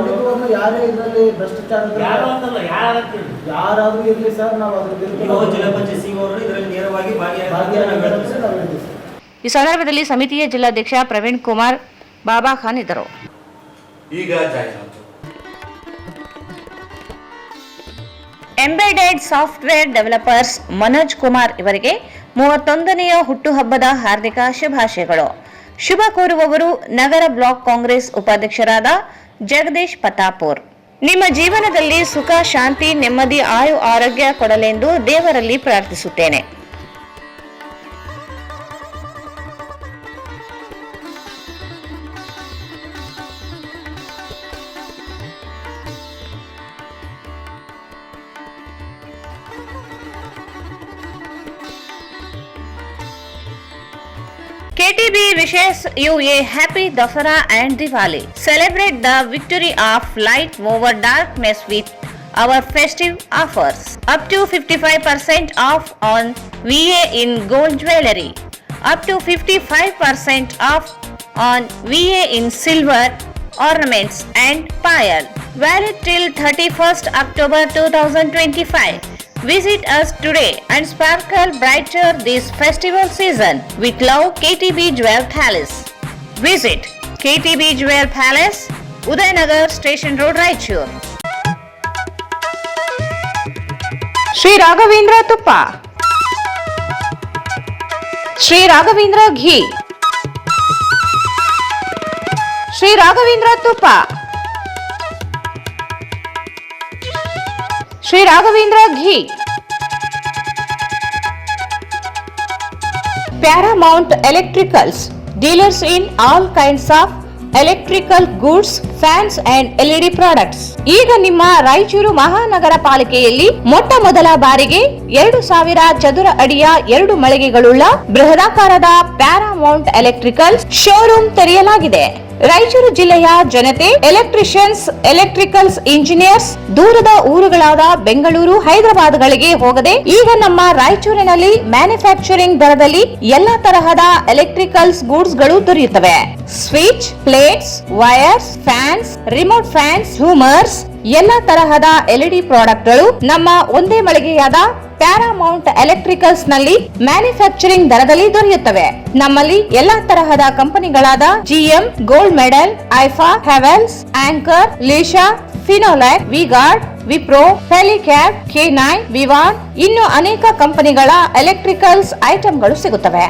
ಖಂಡಿತವಾಗ್ಲೂ ಯಾರೇ ಇದರಲ್ಲಿ ಭ್ರಷ್ಟಾಚಾರ ಯಾರಾದ್ರೂ ಇರಲಿ ಸರ್, ನಾವು ಅದ್ರ ಜಿಲ್ಲಾ ಪಂಚಾಯತ್ ಸಿಇಒ ಅವರು ಇದರಲ್ಲಿ ನೇರವಾಗಿ ಭಾಗಿಯಾಗಿ ಈ ಸಂದರ್ಭದಲ್ಲಿ ಸಮಿತಿಯ ಜಿಲ್ಲಾಧ್ಯಕ್ಷ ಪ್ರವೀಣ್ ಕುಮಾರ್ ಬಾಬಾ ಖಾನ್ ಇದ್ದರು. ಈಗ ಜಾಹೀರಾತು. Embedded software developers Manoj Kumar ಇವರಿಗೆ 31ನೆಯ ಹುಟ್ಟುಹಬ್ಬದ ಹಾರ್ದಿಕ ಶುಭಾಶಯಗಳು. ಶುಭ ಕೋರುವವರು ನಗರ ಬ್ಲಾಕ್ ಕಾಂಗ್ರೆಸ್ ಉಪಾಧ್ಯಕ್ಷರಾದ ಜಗದೀಶ್ ಪತಾಪುರ್. ನಿಮ್ಮ ಜೀವನದಲ್ಲಿ ಸುಖ, ಶಾಂತಿ, ನೆಮ್ಮದಿ, ಆಯು, ಆರೋಗ್ಯ ಕೊಡಲೆಂದು ದೇವರಲ್ಲಿ ಪ್ರಾರ್ಥಿಸುತ್ತೇನೆ. KTB wishes you a happy Dasara and Diwali. Celebrate the victory of light over darkness with our festive offers. Up to 55% off on VA in gold jewellery. Up to 55% off on VA in silver ornaments and payal. Valid till 31st October 2025. Visit us today and sparkle brighter this festival season with love, KTB Jewel Palace. Visit KTB Jewel Palace, Udayanagar Station Road, Raichur. Sri Raghavendra Tuppa, Sri Raghavendra Ghee, Sri Raghavendra Tuppa, Sri Raghavendra Ghee. Paramount Electricals, dealers in all kinds of electrical goods, fans and LED products. ಈಗ ನಿಮ್ಮ ರಾಯಚೂರು ಮಹಾನಗರ ಪಾಲಿಕೆಯಲ್ಲಿ ಮೊಟ್ಟ ಮೊದಲ ಬಾರಿಗೆ 2000 ಚದುರ ಅಡಿಯ 2 ಮಳಿಗೆಗಳುಳ್ಳ ಬೃಹದಾಕಾರದ Paramount electricals showroom ತೆರೆಯಲಾಗಿದೆ. ರಾಯಚೂರು ಜಿಲ್ಲೆಯ ಜನತೆ, ಎಲೆಕ್ಟ್ರಿಷಿಯನ್ಸ್, ಎಲೆಕ್ಟ್ರಿಕಲ್ಸ್ ಇಂಜಿನಿಯರ್ಸ್ ದೂರದ ಊರುಗಳಾದ ಬೆಂಗಳೂರು, ಹೈದರಾಬಾದ್ಗಳಿಗೆ ಹೋಗದೆ ಈಗ ನಮ್ಮ ರಾಯಚೂರಿನಲ್ಲಿ ಮ್ಯಾನುಫ್ಯಾಕ್ಚರಿಂಗ್ ದರದಲ್ಲಿ ಎಲ್ಲಾ ತರಹದ ಎಲೆಕ್ಟ್ರಿಕಲ್ಸ್ ಗೂಡ್ಸ್ ಗಳು ದೊರೆಯುತ್ತವೆ. Switch, plates, wires, fans, remote fans, ಹ್ಯೂಮರ್ಸ್, ಎಲ್ಲಾ ತರಹದ LED ಪ್ರಾಡಕ್ಟ್ ಗಳು ನಮ್ಮ ಒಂದೇ ಮಳಿಗೆಯಾದ ಪ್ಯಾರಾಮೌಂಟ್ ಎಲೆಕ್ಟ್ರಿಕಲ್ಸ್ ನಲ್ಲಿ ಮ್ಯಾನುಫ್ಯಾಕ್ಚರಿಂಗ್ ದರದಲ್ಲಿ ದೊರೆಯುತ್ತವೆ. ನಮ್ಮಲ್ಲಿ ಎಲ್ಲಾ ತರಹದ ಕಂಪನಿಗಳಾದ GM, ಗೋಲ್ಡ್ ಮೆಡಲ್, ಐಫಾ, ಹೆವೆಲ್ಸ್, ಆಂಕರ್, ಲೀಶಾ, ಫಿನೋಲ್ಯಾಕ್, ವಿಗಾರ್ಡ್, ವಿಪ್ರೋ, ಹೆಲಿಕ್ಯಾಬ್, K9, ವಿವಾನ್ ಇನ್ನು ಅನೇಕ ಕಂಪನಿಗಳ ಎಲೆಕ್ಟ್ರಿಕಲ್ಸ್ ಐಟಂಗಳು ಸಿಗುತ್ತವೆ.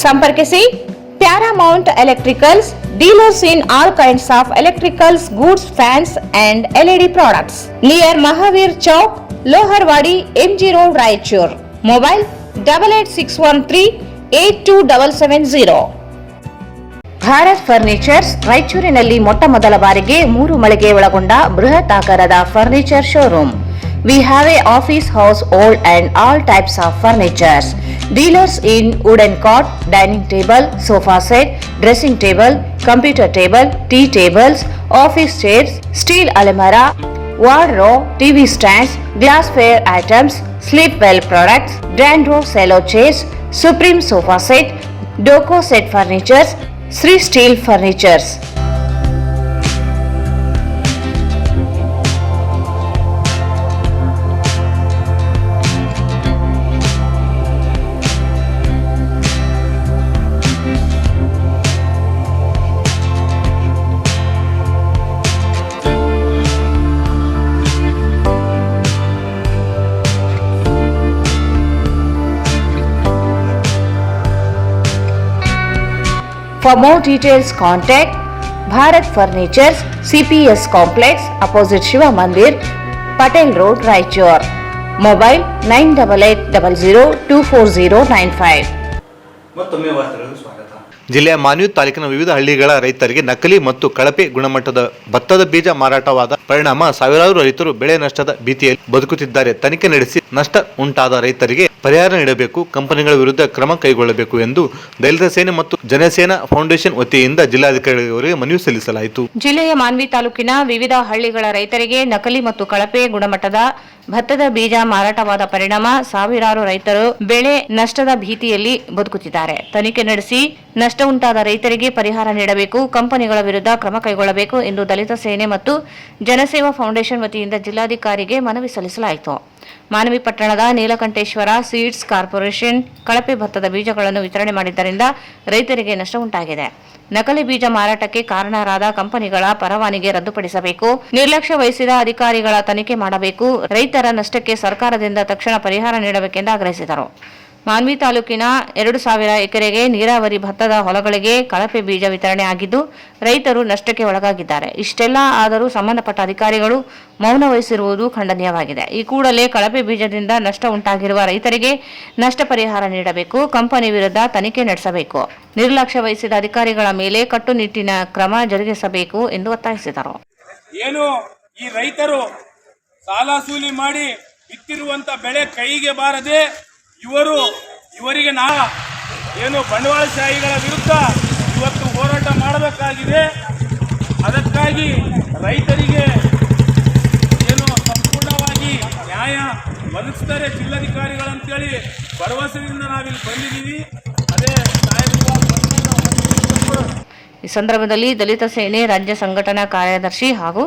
ಸಂಪರ್ಕಿಸಿ Paramount electricals, dealers in all kinds of electricals goods, fans and LED products, near Mahavir Chowk, Loharwadi, MG road, Raichur. Mobile 8861382770. Bharat furnitures ರಾಯಚೂರಿನಲ್ಲಿ ಮೊಟ್ಟ ಮೊದಲ ಬಾರಿಗೆ 3 ಮಳಿಗೆ ಒಳಗೊಂಡ ಬೃಹತ್ ಆಕಾರದ furniture showroom. We have a office house, old and all types of furnitures. Dealers in wooden cot, dining table, sofa set, dressing table, computer table, tea tables, office chairs, steel almirah, wardrobe, TV stands, glassware items, sleepwell products, Dandro cello chairs, Supreme sofa set, Doco set furnitures, Sri Steel furnitures. For more details, contact Bharat Furnitures, CPS Complex, opposite Shiva Mandir, Patel road, Raichur. Mobile 9880240955. ಮತ್ತೊಮ್ಮೆ ವಾರ್ತೆಗಳಿಗೆ ಸ್ವಾಗತ. ಜಿಲ್ಲೆಯ ಮಾನ್ವಿ ತಾಲೂಕಿನ ವಿವಿಧ ಹಳ್ಳಿಗಳ ರೈತರಿಗೆ ನಕಲಿ ಮತ್ತು ಕಳಪೆ ಗುಣಮಟ್ಟದ ಭತ್ತದ ಬೀಜ ಮಾರಾಟವಾದ ಪರಿಣಾಮ ಸಾವಿರಾರು ರೈತರು ಬೆಳೆ ನಷ್ಟದ ಭೀತಿಯಲ್ಲಿ ಬದುಕುತ್ತಿದ್ದಾರೆ. ತನಿಖೆ ನಡೆಸಿ ನಷ್ಟ ಉಂಟಾದ ರೈತರಿಗೆ ಪರಿಹಾರ ನೀಡಬೇಕು, ಕಂಪನಿಗಳ ವಿರುದ್ಧ ಕ್ರಮ ಕೈಗೊಳ್ಳಬೇಕು ಎಂದು ದಲಿತ ಸೇನೆ ಮತ್ತು ಜನಸೇನಾ ಫೌಂಡೇಶನ್ ವತಿಯಿಂದ ಜಿಲ್ಲಾಧಿಕಾರಿಯವರಿಗೆ ಮನವಿ ಸಲ್ಲಿಸಲಾಯಿತು. ಜಿಲ್ಲೆಯ ಮಾನ್ವಿ ತಾಲೂಕಿನ ವಿವಿಧ ಹಳ್ಳಿಗಳ ರೈತರಿಗೆ ನಕಲಿ ಮತ್ತು ಕಳಪೆ ಗುಣಮಟ್ಟದ ಭತ್ತದ ಬೀಜ ಮಾರಾಟವಾದ ಪರಿಣಾಮ ಸಾವಿರಾರು ರೈತರು ಬೆಳೆ ನಷ್ಟದ ಭೀತಿಯಲ್ಲಿ ಬದುಕುತ್ತಿದ್ದಾರೆ. ತನಿಖೆ ನಡೆಸಿ ನಷ್ಟ ಉಂಟಾದ ರೈತರಿಗೆ ಪರಿಹಾರ ನೀಡಬೇಕು, ಕಂಪನಿಗಳ ವಿರುದ್ಧ ಕ್ರಮ ಕೈಗೊಳ್ಳಬೇಕು ಎಂದು ದಲಿತ ಸೇನೆ ಮತ್ತು ಜನಸೇವಾ ಫೌಂಡೇಶನ್ ವತಿಯಿಂದ ಜಿಲ್ಲಾಧಿಕಾರಿಗೆ ಮನವಿ ಸಲ್ಲಿಸಲಾಯಿತು. ಮಾನವಿ ಪಟ್ಟಣದ ನೀಲಕಂಠೇಶ್ವರ ಸೀಡ್ಸ್ ಕಾರ್ಪೊರೇಷನ್ ಕಳಪೆ ಭತ್ತದ ಬೀಜಗಳನ್ನು ವಿತರಣೆ ಮಾಡಿದ್ದರಿಂದ ರೈತರಿಗೆ ನಷ್ಟ ಉಂಟಾಗಿದೆ. ನಕಲಿ ಬೀಜ ಮಾರಾಟಕ್ಕೆ ಕಾರಣರಾದ ಕಂಪನಿಗಳ ಪರವಾನಗಿ ರದ್ದುಪಡಿಸಬೇಕು, ನಿರ್ಲಕ್ಷ್ಯ ವಹಿಸಿದ ಅಧಿಕಾರಿಗಳ ತನಿಖೆ ಮಾಡಬೇಕು, ರೈತರ ನಷ್ಟಕ್ಕೆ ಸರ್ಕಾರದಿಂದ ತಕ್ಷಣ ಪರಿಹಾರ ನೀಡಬೇಕೆಂದು ಆಗ್ರಹಿಸಿದರು. ಮಾನ್ವಿ ತಾಲೂಕಿನ 2,000 ಎಕರೆಗೆ ನೀರಾವರಿ ಭತ್ತದ ಹೊಲಗಳಿಗೆ ಕಳಪೆ ಬೀಜ ವಿತರಣೆ ಆಗಿದ್ದು ರೈತರು ನಷ್ಟಕ್ಕೆ ಒಳಗಾಗಿದ್ದಾರೆ. ಇಷ್ಟೆಲ್ಲ ಆದರೂ ಸಂಬಂಧಪಟ್ಟ ಅಧಿಕಾರಿಗಳು ಮೌನ ವಹಿಸಿರುವುದು ಖಂಡನೀಯವಾಗಿದೆ. ಈ ಕೂಡಲೇ ಕಳಪೆ ಬೀಜದಿಂದ ನಷ್ಟ ಉಂಟಾಗಿರುವ ರೈತರಿಗೆ ನಷ್ಟ ಪರಿಹಾರ ನೀಡಬೇಕು, ಕಂಪನಿ ವಿರುದ್ಧ ತನಿಖೆ ನಡೆಸಬೇಕು, ನಿರ್ಲಕ್ಷ್ಯ ವಹಿಸಿದ ಅಧಿಕಾರಿಗಳ ಮೇಲೆ ಕಟ್ಟುನಿಟ್ಟಿನ ಕ್ರಮ ಜರುಗಿಸಬೇಕು ಎಂದು ಒತ್ತಾಯಿಸಿದರು. ಏನು ಈ ರೈತರು ಸಾಲ ಸೂಲಿ ಮಾಡಿ ಬಿತ್ತಿರುವಂತ ಬೆಳೆ ಕೈಗೆ ಬಾರದೆ ಇವರಿಗೆ ಏನು ಬಂಡವಾಳಶಾಹಿಗಳ ವಿರುದ್ಧ ಇವತ್ತು ಹೋರಾಟ ಮಾಡಬೇಕಾಗಿದೆ. ಅದಕ್ಕಾಗಿ ರೈತರಿಗೆ ಏನು ಸಂಪೂರ್ಣವಾಗಿ ನ್ಯಾಯ ಒದಗಿಸ್ತಾರೆ ಜಿಲ್ಲಾಧಿಕಾರಿಗಳಂತೇಳಿ ಭರವಸೆಯಿಂದ ನಾವಿಲ್ಲಿ ಬಂದಿದ್ದೀವಿ. ಅದೇ ಈ ಸಂದರ್ಭದಲ್ಲಿ ದಲಿತ ಸೇನೆ ರಾಜ್ಯ ಸಂಘಟನಾ ಕಾರ್ಯದರ್ಶಿ ಹಾಗೂ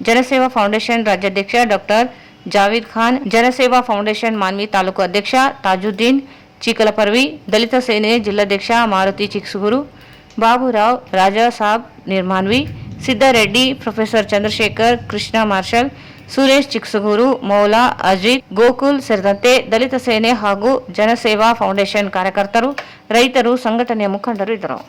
ಜನಸೇವಾ ಫೌಂಡೇಶನ್ ರಾಜ್ಯಾಧ್ಯಕ್ಷ ಡಾಕ್ಟರ್ ಜಾವೀದ್ ಖಾನ್, ಜನಸೇವಾ ಫೌಂಡೇಶನ್ ಮಾನ್ವಿ ತಾಲೂಕು ಅಧ್ಯಕ್ಷ ತಾಜುದ್ದೀನ್ ಚೀಕಲಪರ್ವಿ, ದಲಿತ ಸೇನೆ ಜಿಲ್ಲಾಧ್ಯಕ್ಷ ಮಾರುತಿ ಚಿಕ್ಸುಗೂರು, ಬಾಬುರಾವ್, ರಾಜಾ ಸಾಬ್ ನಿರ್ಮಾನ್ವಿ, ಸಿದ್ದಾರೆಡ್ಡಿ, ಪ್ರೊಫೆಸರ್ ಚಂದ್ರಶೇಖರ್, ಕೃಷ್ಣ ಮಾರ್ಷಲ್, ಸುರೇಶ್ ಚಿಕ್ಸುಗೂರು, ಮೌಲಾ, ಅಜಿತ್, ಗೋಕುಲ್ ಸೇರಿದಂತೆ ದಲಿತ ಸೇನೆ ಹಾಗೂ ಜನಸೇವಾ ಫೌಂಡೇಶನ್ ಕಾರ್ಯಕರ್ತರು, ರೈತರು, ಸಂಘಟನೆಯ ಮುಖಂಡರು ಇದ್ದರು.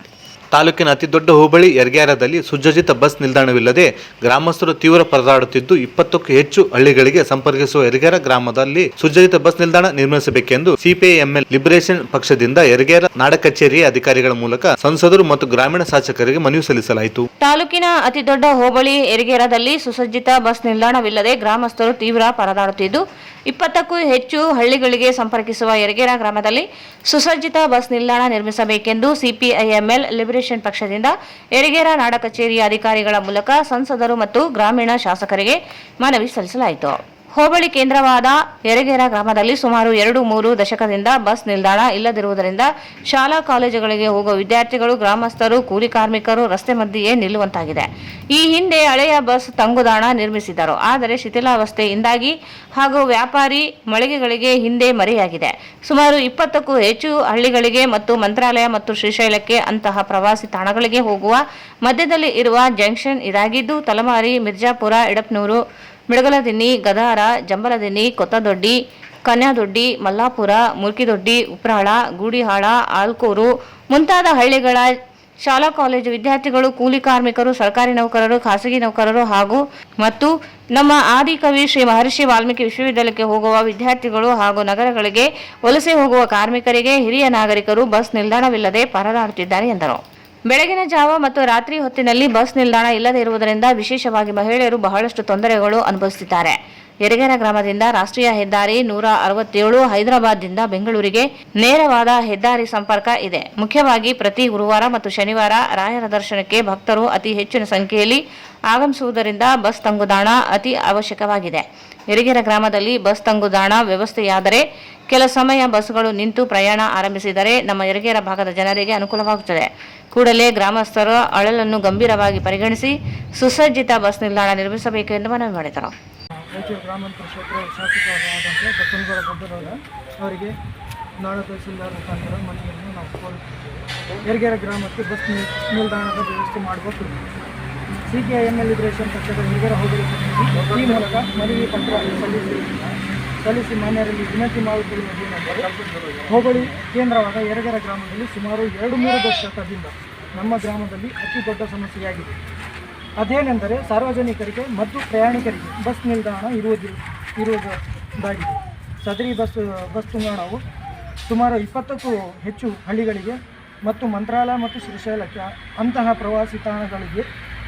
ತಾಲೂಕಿನ ಅತಿದೊಡ್ಡ ಹೋಬಳಿ ಯರಗ್ಯಾರದಲ್ಲಿ ಸುಸಜ್ಜಿತ ಬಸ್ ನಿಲ್ದಾಣವಿಲ್ಲದೆ ಗ್ರಾಮಸ್ಥರು ತೀವ್ರ ಪರದಾಡುತ್ತಿದ್ದು 20ಕ್ಕೂ ಹೆಚ್ಚು ಹಳ್ಳಿಗಳಿಗೆ ಸಂಪರ್ಕಿಸುವ ಯರಗ್ಯಾರ ಗ್ರಾಮದಲ್ಲಿ ಸುಸಜ್ಜಿತ ಬಸ್ ನಿಲ್ದಾಣ ನಿರ್ಮಿಸಬೇಕೆಂದು ಸಿಪಿಐಎಂಎಲ್ ಲಿಬರೇಷನ್ ಪಕ್ಷದಿಂದ ಯರಗ್ಯಾರ ನಾಡ ಕಚೇರಿಯ ಅಧಿಕಾರಿಗಳ ಮೂಲಕ ಸಂಸದರು ಮತ್ತು ಗ್ರಾಮೀಣ ಶಾಸಕರಿಗೆ ಮನವಿ ಸಲ್ಲಿಸಲಾಯಿತು. ತಾಲೂಕಿನ ಅತಿದೊಡ್ಡ ಹೋಬಳಿ ಯರಗ್ಯಾರದಲ್ಲಿ ಸುಸಜ್ಜಿತ ಬಸ್ ನಿಲ್ದಾಣವಿಲ್ಲದೆ ಗ್ರಾಮಸ್ಥರು ತೀವ್ರ ಪರದಾಡುತ್ತಿದ್ದು 20ಕ್ಕೂ ಹೆಚ್ಚು ಹಳ್ಳಿಗಳಿಗೆ ಸಂಪರ್ಕಿಸುವ ಯರಗ್ಯಾರ ಗ್ರಾಮದಲ್ಲಿ ಸುಸಜ್ಜಿತ ಬಸ್ ನಿಲ್ದಾಣ ನಿರ್ಮಿಸಬೇಕೆಂದು ಸಿಪಿಐಎಂಎಲ್ ಲಿಬರೇಷನ್ ಪಕ್ಷದಿಂದ ಯರಗ್ಯಾರ ನಾಡ ಕಚೇರಿಯ ಅಧಿಕಾರಿಗಳ ಮೂಲಕ ಸಂಸದರು ಮತ್ತು ಗ್ರಾಮೀಣ ಶಾಸಕರಿಗೆ ಮನವಿ ಸಲ್ಲಿಸಲಾಯಿತು. ಹೋಬಳಿ ಕೇಂದ್ರವಾದ ಯರಗ್ಯಾರ ಗ್ರಾಮದಲ್ಲಿ ಸುಮಾರು 2-3 ದಶಕದಿಂದ ಬಸ್ ನಿಲ್ದಾಣ ಇಲ್ಲದಿರುವುದರಿಂದ ಶಾಲಾ ಕಾಲೇಜುಗಳಿಗೆ ಹೋಗುವ ವಿದ್ಯಾರ್ಥಿಗಳು, ಗ್ರಾಮಸ್ಥರು, ಕೂಲಿ ಕಾರ್ಮಿಕರು ರಸ್ತೆ ಮಧ್ಯೆಯೇ ನಿಲ್ಲುವಂತಾಗಿದೆ. ಈ ಹಿಂದೆ ಹಳೆಯ ಬಸ್ ತಂಗುದಾಣ ನಿರ್ಮಿಸಿದ್ದರು, ಆದರೆ ಶಿಥಿಲಾವಸ್ಥೆಯಿಂದಾಗಿ ಹಾಗೂ ವ್ಯಾಪಾರಿ ಮಳಿಗೆಗಳಿಗೆ ಹಿಂದೆ ಮರೆಯಾಗಿದೆ. ಸುಮಾರು 20ಕ್ಕೂ ಹೆಚ್ಚು ಹಳ್ಳಿಗಳಿಗೆ ಮತ್ತು ಮಂತ್ರಾಲಯ ಮತ್ತು ಶ್ರೀಶೈಲಕ್ಕೆ ಅಂತಹ ಪ್ರವಾಸಿ ತಾಣಗಳಿಗೆ ಹೋಗುವ ಮಧ್ಯದಲ್ಲಿ ಇರುವ ಜಂಕ್ಷನ್ ಇದಾಗಿದ್ದು ತಲಮಾರಿ, ಮಿರ್ಜಾಪುರ, ಎಡಪ್ನೂರು, ಮಿಡಗಲದಿನ್ನಿ, ಗದಾರ, ಜಂಬಲದಿನ್ನಿ, ಕೊತ್ತದೊಡ್ಡಿ, ಕನ್ಯಾದೊಡ್ಡಿ, ಮಲ್ಲಾಪುರ, ಮುರ್ಕಿದೊಡ್ಡಿ, ಉಪ್ರಾಳ, ಗೂಡಿಹಾಳ, ಆಲ್ಕೂರು ಮುಂತಾದ ಹಳ್ಳಿಗಳ ಶಾಲಾ ಕಾಲೇಜು ವಿದ್ಯಾರ್ಥಿಗಳು, ಕೂಲಿ ಕಾರ್ಮಿಕರು, ಸರ್ಕಾರಿ ನೌಕರರು, ಖಾಸಗಿ ನೌಕರರು ಮತ್ತು ನಮ್ಮ ಆದಿಕವಿ ಶ್ರೀ ಮಹರ್ಷಿ ವಾಲ್ಮೀಕಿ ವಿಶ್ವವಿದ್ಯಾಲಯಕ್ಕೆ ಹೋಗುವ ವಿದ್ಯಾರ್ಥಿಗಳು ಹಾಗೂ ನಗರಗಳಿಗೆ ವಲಸೆ ಹೋಗುವ ಕಾರ್ಮಿಕರಿಗೆ ಹಿರಿಯ ನಾಗರಿಕರು ಬಸ್ ನಿಲ್ದಾಣವಿಲ್ಲದೆ ಪರದಾಡುತ್ತಿದ್ದಾರೆ ಎಂದರು. ಬೆಳಗಿನ ಜಾವ ಮತ್ತು ರಾತ್ರಿ ಹೊತ್ತಿನಲ್ಲಿ ಬಸ್ ನಿಲ್ದಾಣ ಇಲ್ಲದೆ ಇರುವುದರಿಂದ ವಿಶೇಷವಾಗಿ ಮಹಿಳೆಯರು ಬಹಳಷ್ಟು ತೊಂದರೆಗಳು ಅನುಭವಿಸುತ್ತಿದ್ದಾರೆ. ಯರಗ್ಯಾರ ಗ್ರಾಮದಿಂದ ರಾಷ್ಟ್ರೀಯ ಹೆದ್ದಾರಿ 167 ಹೈದರಾಬಾದ್ದಿಂದ ಬೆಂಗಳೂರಿಗೆ ನೇರವಾದ ಹೆದ್ದಾರಿ ಸಂಪರ್ಕ ಇದೆ. ಮುಖ್ಯವಾಗಿ ಪ್ರತಿ ಗುರುವಾರ ಮತ್ತು ಶನಿವಾರ ರಾಯರ ದರ್ಶನಕ್ಕೆ ಭಕ್ತರು ಅತಿ ಹೆಚ್ಚಿನ ಸಂಖ್ಯೆಯಲ್ಲಿ ಆಗಮಿಸುವುದರಿಂದ ಬಸ್ ತಂಗುದಾಣ ಅತಿ ಅವಶ್ಯಕವಾಗಿದೆ. ಯರಗ್ಯಾರ ಗ್ರಾಮದಲ್ಲಿ ಬಸ್ ತಂಗುದಾಣ ವ್ಯವಸ್ಥೆಯಾದರೆ ಕೆಲ ಸಮಯ ಬಸ್ಗಳು ನಿಂತು ಪ್ರಯಾಣ ಆರಂಭಿಸಿದರೆ ನಮ್ಮ ಯರಗ್ಯಾರ ಭಾಗದ ಜನರಿಗೆ ಅನುಕೂಲವಾಗುತ್ತದೆ. ಕೂಡಲೇ ಗ್ರಾಮಸ್ಥರ ಅಳಲನ್ನು ಗಂಭೀರವಾಗಿ ಪರಿಗಣಿಸಿ ಸುಸಜ್ಜಿತ ಬಸ್ ನಿಲ್ದಾಣ ನಿರ್ಮಿಸಬೇಕು ಎಂದು ಮನವಿ ಮಾಡಿದರು. ರಾಯಚೂರು ಗ್ರಾಮಾಂತರ ಕ್ಷೇತ್ರ ಶಾಸಕರಾದಂಥ ಬಸವನಗೌಡ ಗದ್ದರವರ ಅವರಿಗೆ ನಾಡ ತಹಸೀಲ್ದಾರ್ ಮುಖಾಂತರ ಮನವಿಯನ್ನು ನಾವು ಕೋರುತ್ತೇವೆ. ಯರಗ್ಯಾರ ಗ್ರಾಮಕ್ಕೆ ಬಸ್ ನಿಲ್ದಾಣದ ವ್ಯವಸ್ಥೆ ಮಾಡಬೇಕು. ಸಿಪಿಐಎಂಎಲ್ ಲಿಬರೇಷನ್ ಪಕ್ಷದ ಯರಗ್ಯಾರ ಹೋಬಳಿ ಈ ಮೂಲಕ ಮನವಿ ಪತ್ರ ಸಲ್ಲಿಸಿ ಮಾನ್ಯರಲ್ಲಿ ವಿನಂತಿ ಮಾಡುತ್ತಿರುವುದೇನೆಂದರೆ ಹೋಬಳಿ ಕೇಂದ್ರವಾದ ಯರಗ್ಯಾರ ಗ್ರಾಮದಲ್ಲಿ ಸುಮಾರು 2-3 ದಶಕದಿಂದ ನಮ್ಮ ಗ್ರಾಮದಲ್ಲಿ ಅತಿ ದೊಡ್ಡ ಸಮಸ್ಯೆಯಾಗಿದೆ. ಅದೇನೆಂದರೆ ಸಾರ್ವಜನಿಕರಿಗೆ ಮತ್ತು ಪ್ರಯಾಣಿಕರಿಗೆ ಬಸ್ ನಿಲ್ದಾಣ ಇರುವುದಾಗಿದೆ. ಸದರಿ ಬಸ್ ನಿಲ್ದಾಣವು ಸುಮಾರು 20ಕ್ಕೂ ಹೆಚ್ಚು ಹಳ್ಳಿಗಳಿಗೆ ಮತ್ತು ಮಂತ್ರಾಲಯ ಮತ್ತು ಶ್ರೀಶೈಲಕ್ಕೆ ಅಂತಹ ಪ್ರವಾಸಿ ತಾಣಗಳಿಗೆ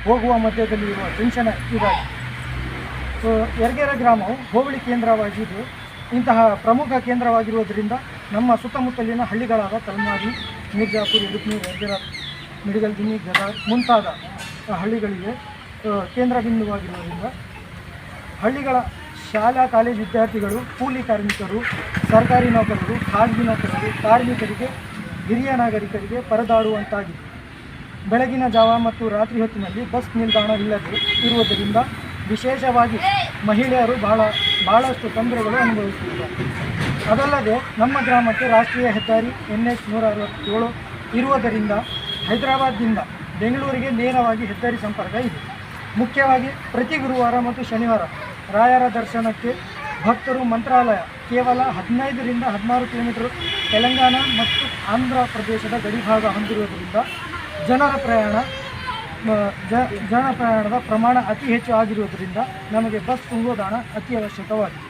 ಹೋಗುವ ಮಧ್ಯದಲ್ಲಿ ಇರುವ ಜಂಕ್ಷನ್ ಇದಾಗಿದೆ. ಯರಗೇರ ಗ್ರಾಮವು ಹೋಬಳಿ ಕೇಂದ್ರವಾಗಿದ್ದು ಇಂತಹ ಪ್ರಮುಖ ಕೇಂದ್ರವಾಗಿರುವುದರಿಂದ ನಮ್ಮ ಸುತ್ತಮುತ್ತಲಿನ ಹಳ್ಳಿಗಳಾದ ಕಲ್ಮಾರಿ, ಮಿರ್ಜಾಪುರ, ಯಡುಕ್ನೂರು, ಯರಗೇರ, ಮಿಡಿಗಲ್ದಿನ್ನಿ, ಗದಗ ಮುಂತಾದ ಹಳ್ಳಿಗಳಿಗೆ ಕೇಂದ್ರ ಬಿಂದುವಾಗಿರುವುದರಿಂದ ಹಳ್ಳಿಗಳ ಶಾಲಾ ಕಾಲೇಜು ವಿದ್ಯಾರ್ಥಿಗಳು, ಕೂಲಿ ಕಾರ್ಮಿಕರು, ಸರ್ಕಾರಿ ನೌಕರರು, ಖಾಸಗಿ ನೌಕರರು, ಕಾರ್ಮಿಕರಿಗೆ, ಹಿರಿಯ ನಾಗರಿಕರಿಗೆ ಪರದಾಡುವಂತಾಗಿದೆ. ಬೆಳಗಿನ ಜಾವ ಮತ್ತು ರಾತ್ರಿ ಹೊತ್ತಿನಲ್ಲಿ ಬಸ್ ನಿಲ್ದಾಣವಿಲ್ಲದೆ ಇರುವುದರಿಂದ ವಿಶೇಷವಾಗಿ ಮಹಿಳೆಯರು ಬಹಳಷ್ಟು ತೊಂದರೆಗಳು ಅನುಭವಿಸುತ್ತಿದ್ದಾರೆ. ಅದಲ್ಲದೆ ನಮ್ಮ ಗ್ರಾಮಕ್ಕೆ ರಾಷ್ಟ್ರೀಯ ಹೆದ್ದಾರಿ NH 167 ಇರುವುದರಿಂದ ಹೈದರಾಬಾದ್ನಿಂದ ಬೆಂಗಳೂರಿಗೆ ನೇರವಾಗಿ ಹೆದ್ದಾರಿ ಸಂಪರ್ಕ ಇದೆ. ಮುಖ್ಯವಾಗಿ ಪ್ರತಿ ಗುರುವಾರ ಮತ್ತು ಶನಿವಾರ ರಾಯರ ದರ್ಶನಕ್ಕೆ ಭಕ್ತರು ಮಂತ್ರಾಲಯ ಕೇವಲ 15ರಿಂದ 16 ಕಿಲೋಮೀಟರ್ ತೆಲಂಗಾಣ ಮತ್ತು ಆಂಧ್ರ ಪ್ರದೇಶದ ಗಡಿಭಾಗ ಹೊಂದಿರುವುದರಿಂದ ಜನರ ಪ್ರಯಾಣದ ಪ್ರಮಾಣ ಅತಿ ಹೆಚ್ಚು ಆಗಿರುವುದರಿಂದ ನಮಗೆ ಬಸ್ ತುಂಗೋದಾಣ ಅತಿ ಅವಶ್ಯಕವಾಗಿದೆ.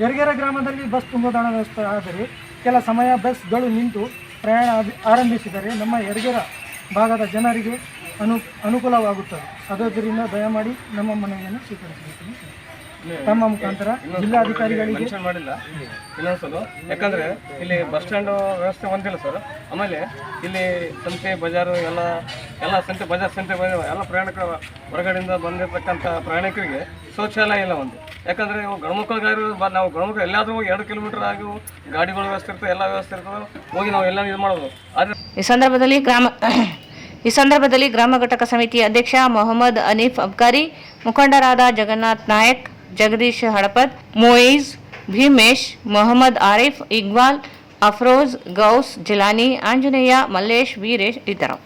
ಯರಗೇರ ಗ್ರಾಮದಲ್ಲಿ ಬಸ್ ತುಂಗೋದಾಣ ವ್ಯವಸ್ಥೆ ಆದರೆ ಕೆಲ ಸಮಯ ಬಸ್ಗಳು ನಿಂತು ಪ್ರಯಾಣ ಆರಂಭಿಸಿದರೆ ನಮ್ಮ ಯರಗೇರ ಭಾಗದ ಜನರಿಗೆ ಅನುಕೂಲವಾಗುತ್ತದೆ. ಆದ್ದರಿಂದ ದಯಮಾಡಿ ನಮ್ಮ ಮನವಿಯನ್ನು ಸ್ವೀಕರಿಸಬೇಕು. ತಮ್ಮ ಮುಖಾಂತರ ಜಿಲ್ಲಾಧಿಕಾರಿಗಳಿಗೆ ಮೆನ್ಷನ್ ಮಾಡಿಲ್ಲ ಇನ್ನೊಂದ್ಸಲ, ಯಾಕಂದರೆ ಇಲ್ಲಿ ಬಸ್ ಸ್ಟ್ಯಾಂಡ್ ವ್ಯವಸ್ಥೆ ಒಂದಿಲ್ಲ ಸರ್. ಆಮೇಲೆ ಇಲ್ಲಿ ಸಂತೆ ಬಜಾರು ಎಲ್ಲ ಸಂತೆ ಬಜಾರ್ ಎಲ್ಲ ಪ್ರಯಾಣಿಕರು ಹೊರಗಡೆಯಿಂದ ಬಂದಿರತಕ್ಕಂಥ ಪ್ರಯಾಣಿಕರಿಗೆ ಶೌಚಾಲಯ ಇಲ್ಲ ಒಂದು. ಯಾಕಂದರೆ ಗಣಮಕ್ಕಳಿಗಾರು ನಾವು ಗಣಮಕ್ಕಳು ಎಲ್ಲಾದರೂ 2 ಕಿಲೋಮೀಟರ್ ಆಗಿ ಗಾಡಿಗಳ ವ್ಯವಸ್ಥೆ ಇರ್ತದೆ, ಎಲ್ಲ ವ್ಯವಸ್ಥೆ ಇರ್ತದೆ, ಹೋಗಿ ನಾವು ಎಲ್ಲ ಇದು ಮಾಡೋದು. ಆದರೆ ಈ ಸಂದರ್ಭದಲ್ಲಿ ಗ್ರಾಮ ಘಟಕ ಸಮಿತಿ ಅಧ್ಯಕ್ಷ ಮೊಹಮ್ಮದ್ ಅನೀಫ್ ಅಬ್ಕಾರಿ, ಮುಖಂಡರಾದ ಜಗನ್ನಾಥ್ ನಾಯಕ್, ಜಗದೀಶ್ ಹಡಪದ್, ಮೊಯಿಜ್, ಭೀಮೇಶ್, ಮೊಹಮ್ಮದ್ ಆರಿಫ್, ಇಕ್ಬಾಲ್, ಅಫ್ರೋಜ್, ಗೌಸ್, ಜಿಲಾನಿ, ಆಂಜನೇಯ, ಮಲ್ಲೇಶ್, ವೀರೇಶ್ ಇದ್ದರು.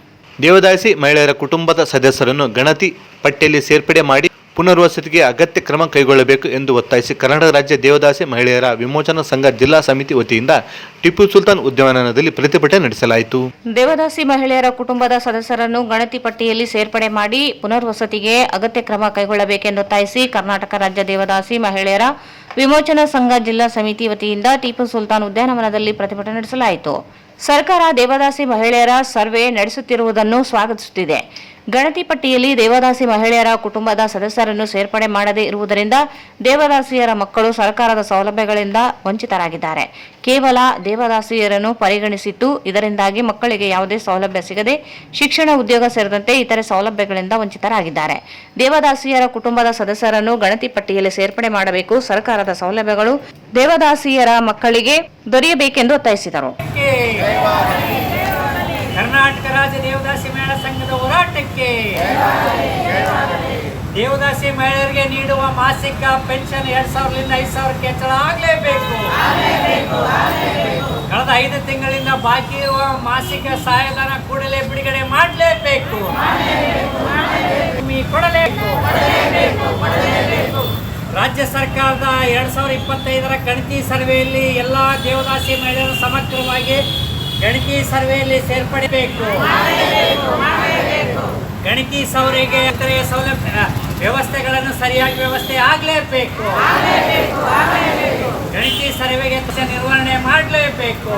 ದೇವದಾಸಿ ಮಹಿಳೆಯರ ಕುಟುಂಬದ ಸದಸ್ಯರನ್ನು ಗಣತಿ ಪಟ್ಟಿಯಲ್ಲಿ ಸೇರ್ಪಡೆ ಮಾಡಿ ಪುನರ್ವಸತಿಗೆ ಅಗತ್ಯ ಕ್ರಮ ಕೈಗೊಳ್ಳಬೇಕು ಎಂದು ಒತ್ತಾಯಿಸಿ ಕರ್ನಾಟಕ ರಾಜ್ಯ ದೇವದಾಸಿ ಮಹಿಳೆಯರ ವಿಮೋಚನಾ ಸಂಘ ಜಿಲ್ಲಾ ಸಮಿತಿ ವತಿಯಿಂದ ಟಿಪ್ಪು ಸುಲ್ತಾನ್ ಉದ್ಯಾನವನದಲ್ಲಿ ಪ್ರತಿಭಟನೆ ನಡೆಸಲಾಯಿತು. ದೇವದಾಸಿ ಮಹಿಳೆಯರ ಕುಟುಂಬದ ಸದಸ್ಯರನ್ನು ಗಣತಿ ಪಟ್ಟಿಯಲ್ಲಿ ಸೇರ್ಪಡೆ ಮಾಡಿ ಪುನರ್ವಸತಿಗೆ ಅಗತ್ಯ ಕ್ರಮ ಕೈಗೊಳ್ಳಬೇಕೆಂದು ಒತ್ತಾಯಿಸಿ ಕರ್ನಾಟಕ ರಾಜ್ಯ ದೇವದಾಸಿ ಮಹಿಳೆಯರ ವಿಮೋಚನಾ ಸಂಘ ಜಿಲ್ಲಾ ಸಮಿತಿ ವತಿಯಿಂದ ಟಿಪ್ಪು ಸುಲ್ತಾನ್ ಉದ್ಯಾನವನದಲ್ಲಿ ಪ್ರತಿಭಟನೆ ನಡೆಸಲಾಯಿತು. ಸರ್ಕಾರ ದೇವದಾಸಿ ಮಹಿಳೆಯರ ಸರ್ವೆ ನಡೆಸುತ್ತಿರುವುದನ್ನು ಸ್ವಾಗತಿಸುತ್ತಿದೆ. ಗಣತಿ ಪಟ್ಟಿಯಲ್ಲಿ ದೇವದಾಸಿ ಮಹಿಳೆಯರ ಕುಟುಂಬದ ಸದಸ್ಯರನ್ನು ಸೇರ್ಪಡೆ ಮಾಡದೇ ಇರುವುದರಿಂದ ದೇವದಾಸಿಯರ ಮಕ್ಕಳು ಸರ್ಕಾರದ ಸೌಲಭ್ಯಗಳಿಂದ ವಂಚಿತರಾಗಿದ್ದಾರೆ. ಕೇವಲ ದೇವದಾಸಿಯರನ್ನು ಪರಿಗಣಿಸಿದ್ದು, ಇದರಿಂದಾಗಿ ಮಕ್ಕಳಿಗೆ ಯಾವುದೇ ಸೌಲಭ್ಯ ಸಿಗದೆ ಶಿಕ್ಷಣ, ಉದ್ಯೋಗ ಸೇರಿದಂತೆ ಇತರೆ ಸೌಲಭ್ಯಗಳಿಂದ ವಂಚಿತರಾಗಿದ್ದಾರೆ. ದೇವದಾಸಿಯರ ಕುಟುಂಬದ ಸದಸ್ಯರನ್ನು ಗಣತಿ ಪಟ್ಟಿಯಲ್ಲಿ ಸೇರ್ಪಡೆ ಮಾಡಬೇಕು. ಸರ್ಕಾರದ ಸೌಲಭ್ಯಗಳು ದೇವದಾಸಿಯರ ಮಕ್ಕಳಿಗೆ ದೊರೆಯಬೇಕೆಂದು ಒತ್ತಾಯಿಸಿದರು. ಕರ್ನಾಟಕ ರಾಜ್ಯ ದೇವದಾಸಿ ಮಹಿಳಾ ಸಂಘದ ಹೋರಾಟಕ್ಕೆ ದೇವದಾಸಿ ಮಹಿಳೆಯರಿಗೆ ನೀಡುವ ಮಾಸಿಕ ಪೆನ್ಷನ್ 2000ರಿಂದ 5000ಕ್ಕೆ ಹೆಚ್ಚಳ ಆಗಲೇಬೇಕು. ಕಳೆದ 5 ತಿಂಗಳಿಂದ ಬಾಕಿ ಇರುವ ಮಾಸಿಕ ಸಹಾಯಧನ ಕೂಡಲೇ ಬಿಡುಗಡೆ ಮಾಡಲೇಬೇಕು. ಕೊಡಲೇಬೇಕು. ರಾಜ್ಯ ಸರ್ಕಾರದ 2025ರ ಗಣತಿ ಸರ್ವೆಯಲ್ಲಿ ಎಲ್ಲ ದೇವದಾಸಿ ಮಹಿಳೆಯರು ಸಮಗ್ರವಾಗಿ ಗಣತಿ ಸರ್ವೆಯಲ್ಲಿ ಸೇರ್ಪಡೆಬೇಕು. ಗಣತಿ ಸೌರಿಗೆ ಸೌಲಭ್ಯ ವ್ಯವಸ್ಥೆಗಳನ್ನು ಸರಿಯಾಗಿ ವ್ಯವಸ್ಥೆ ಆಗಲೇಬೇಕು. ಗಣತಿ ಸರ್ವೆಗೆ ನಿರ್ವಹಣೆ ಮಾಡಲೇಬೇಕು.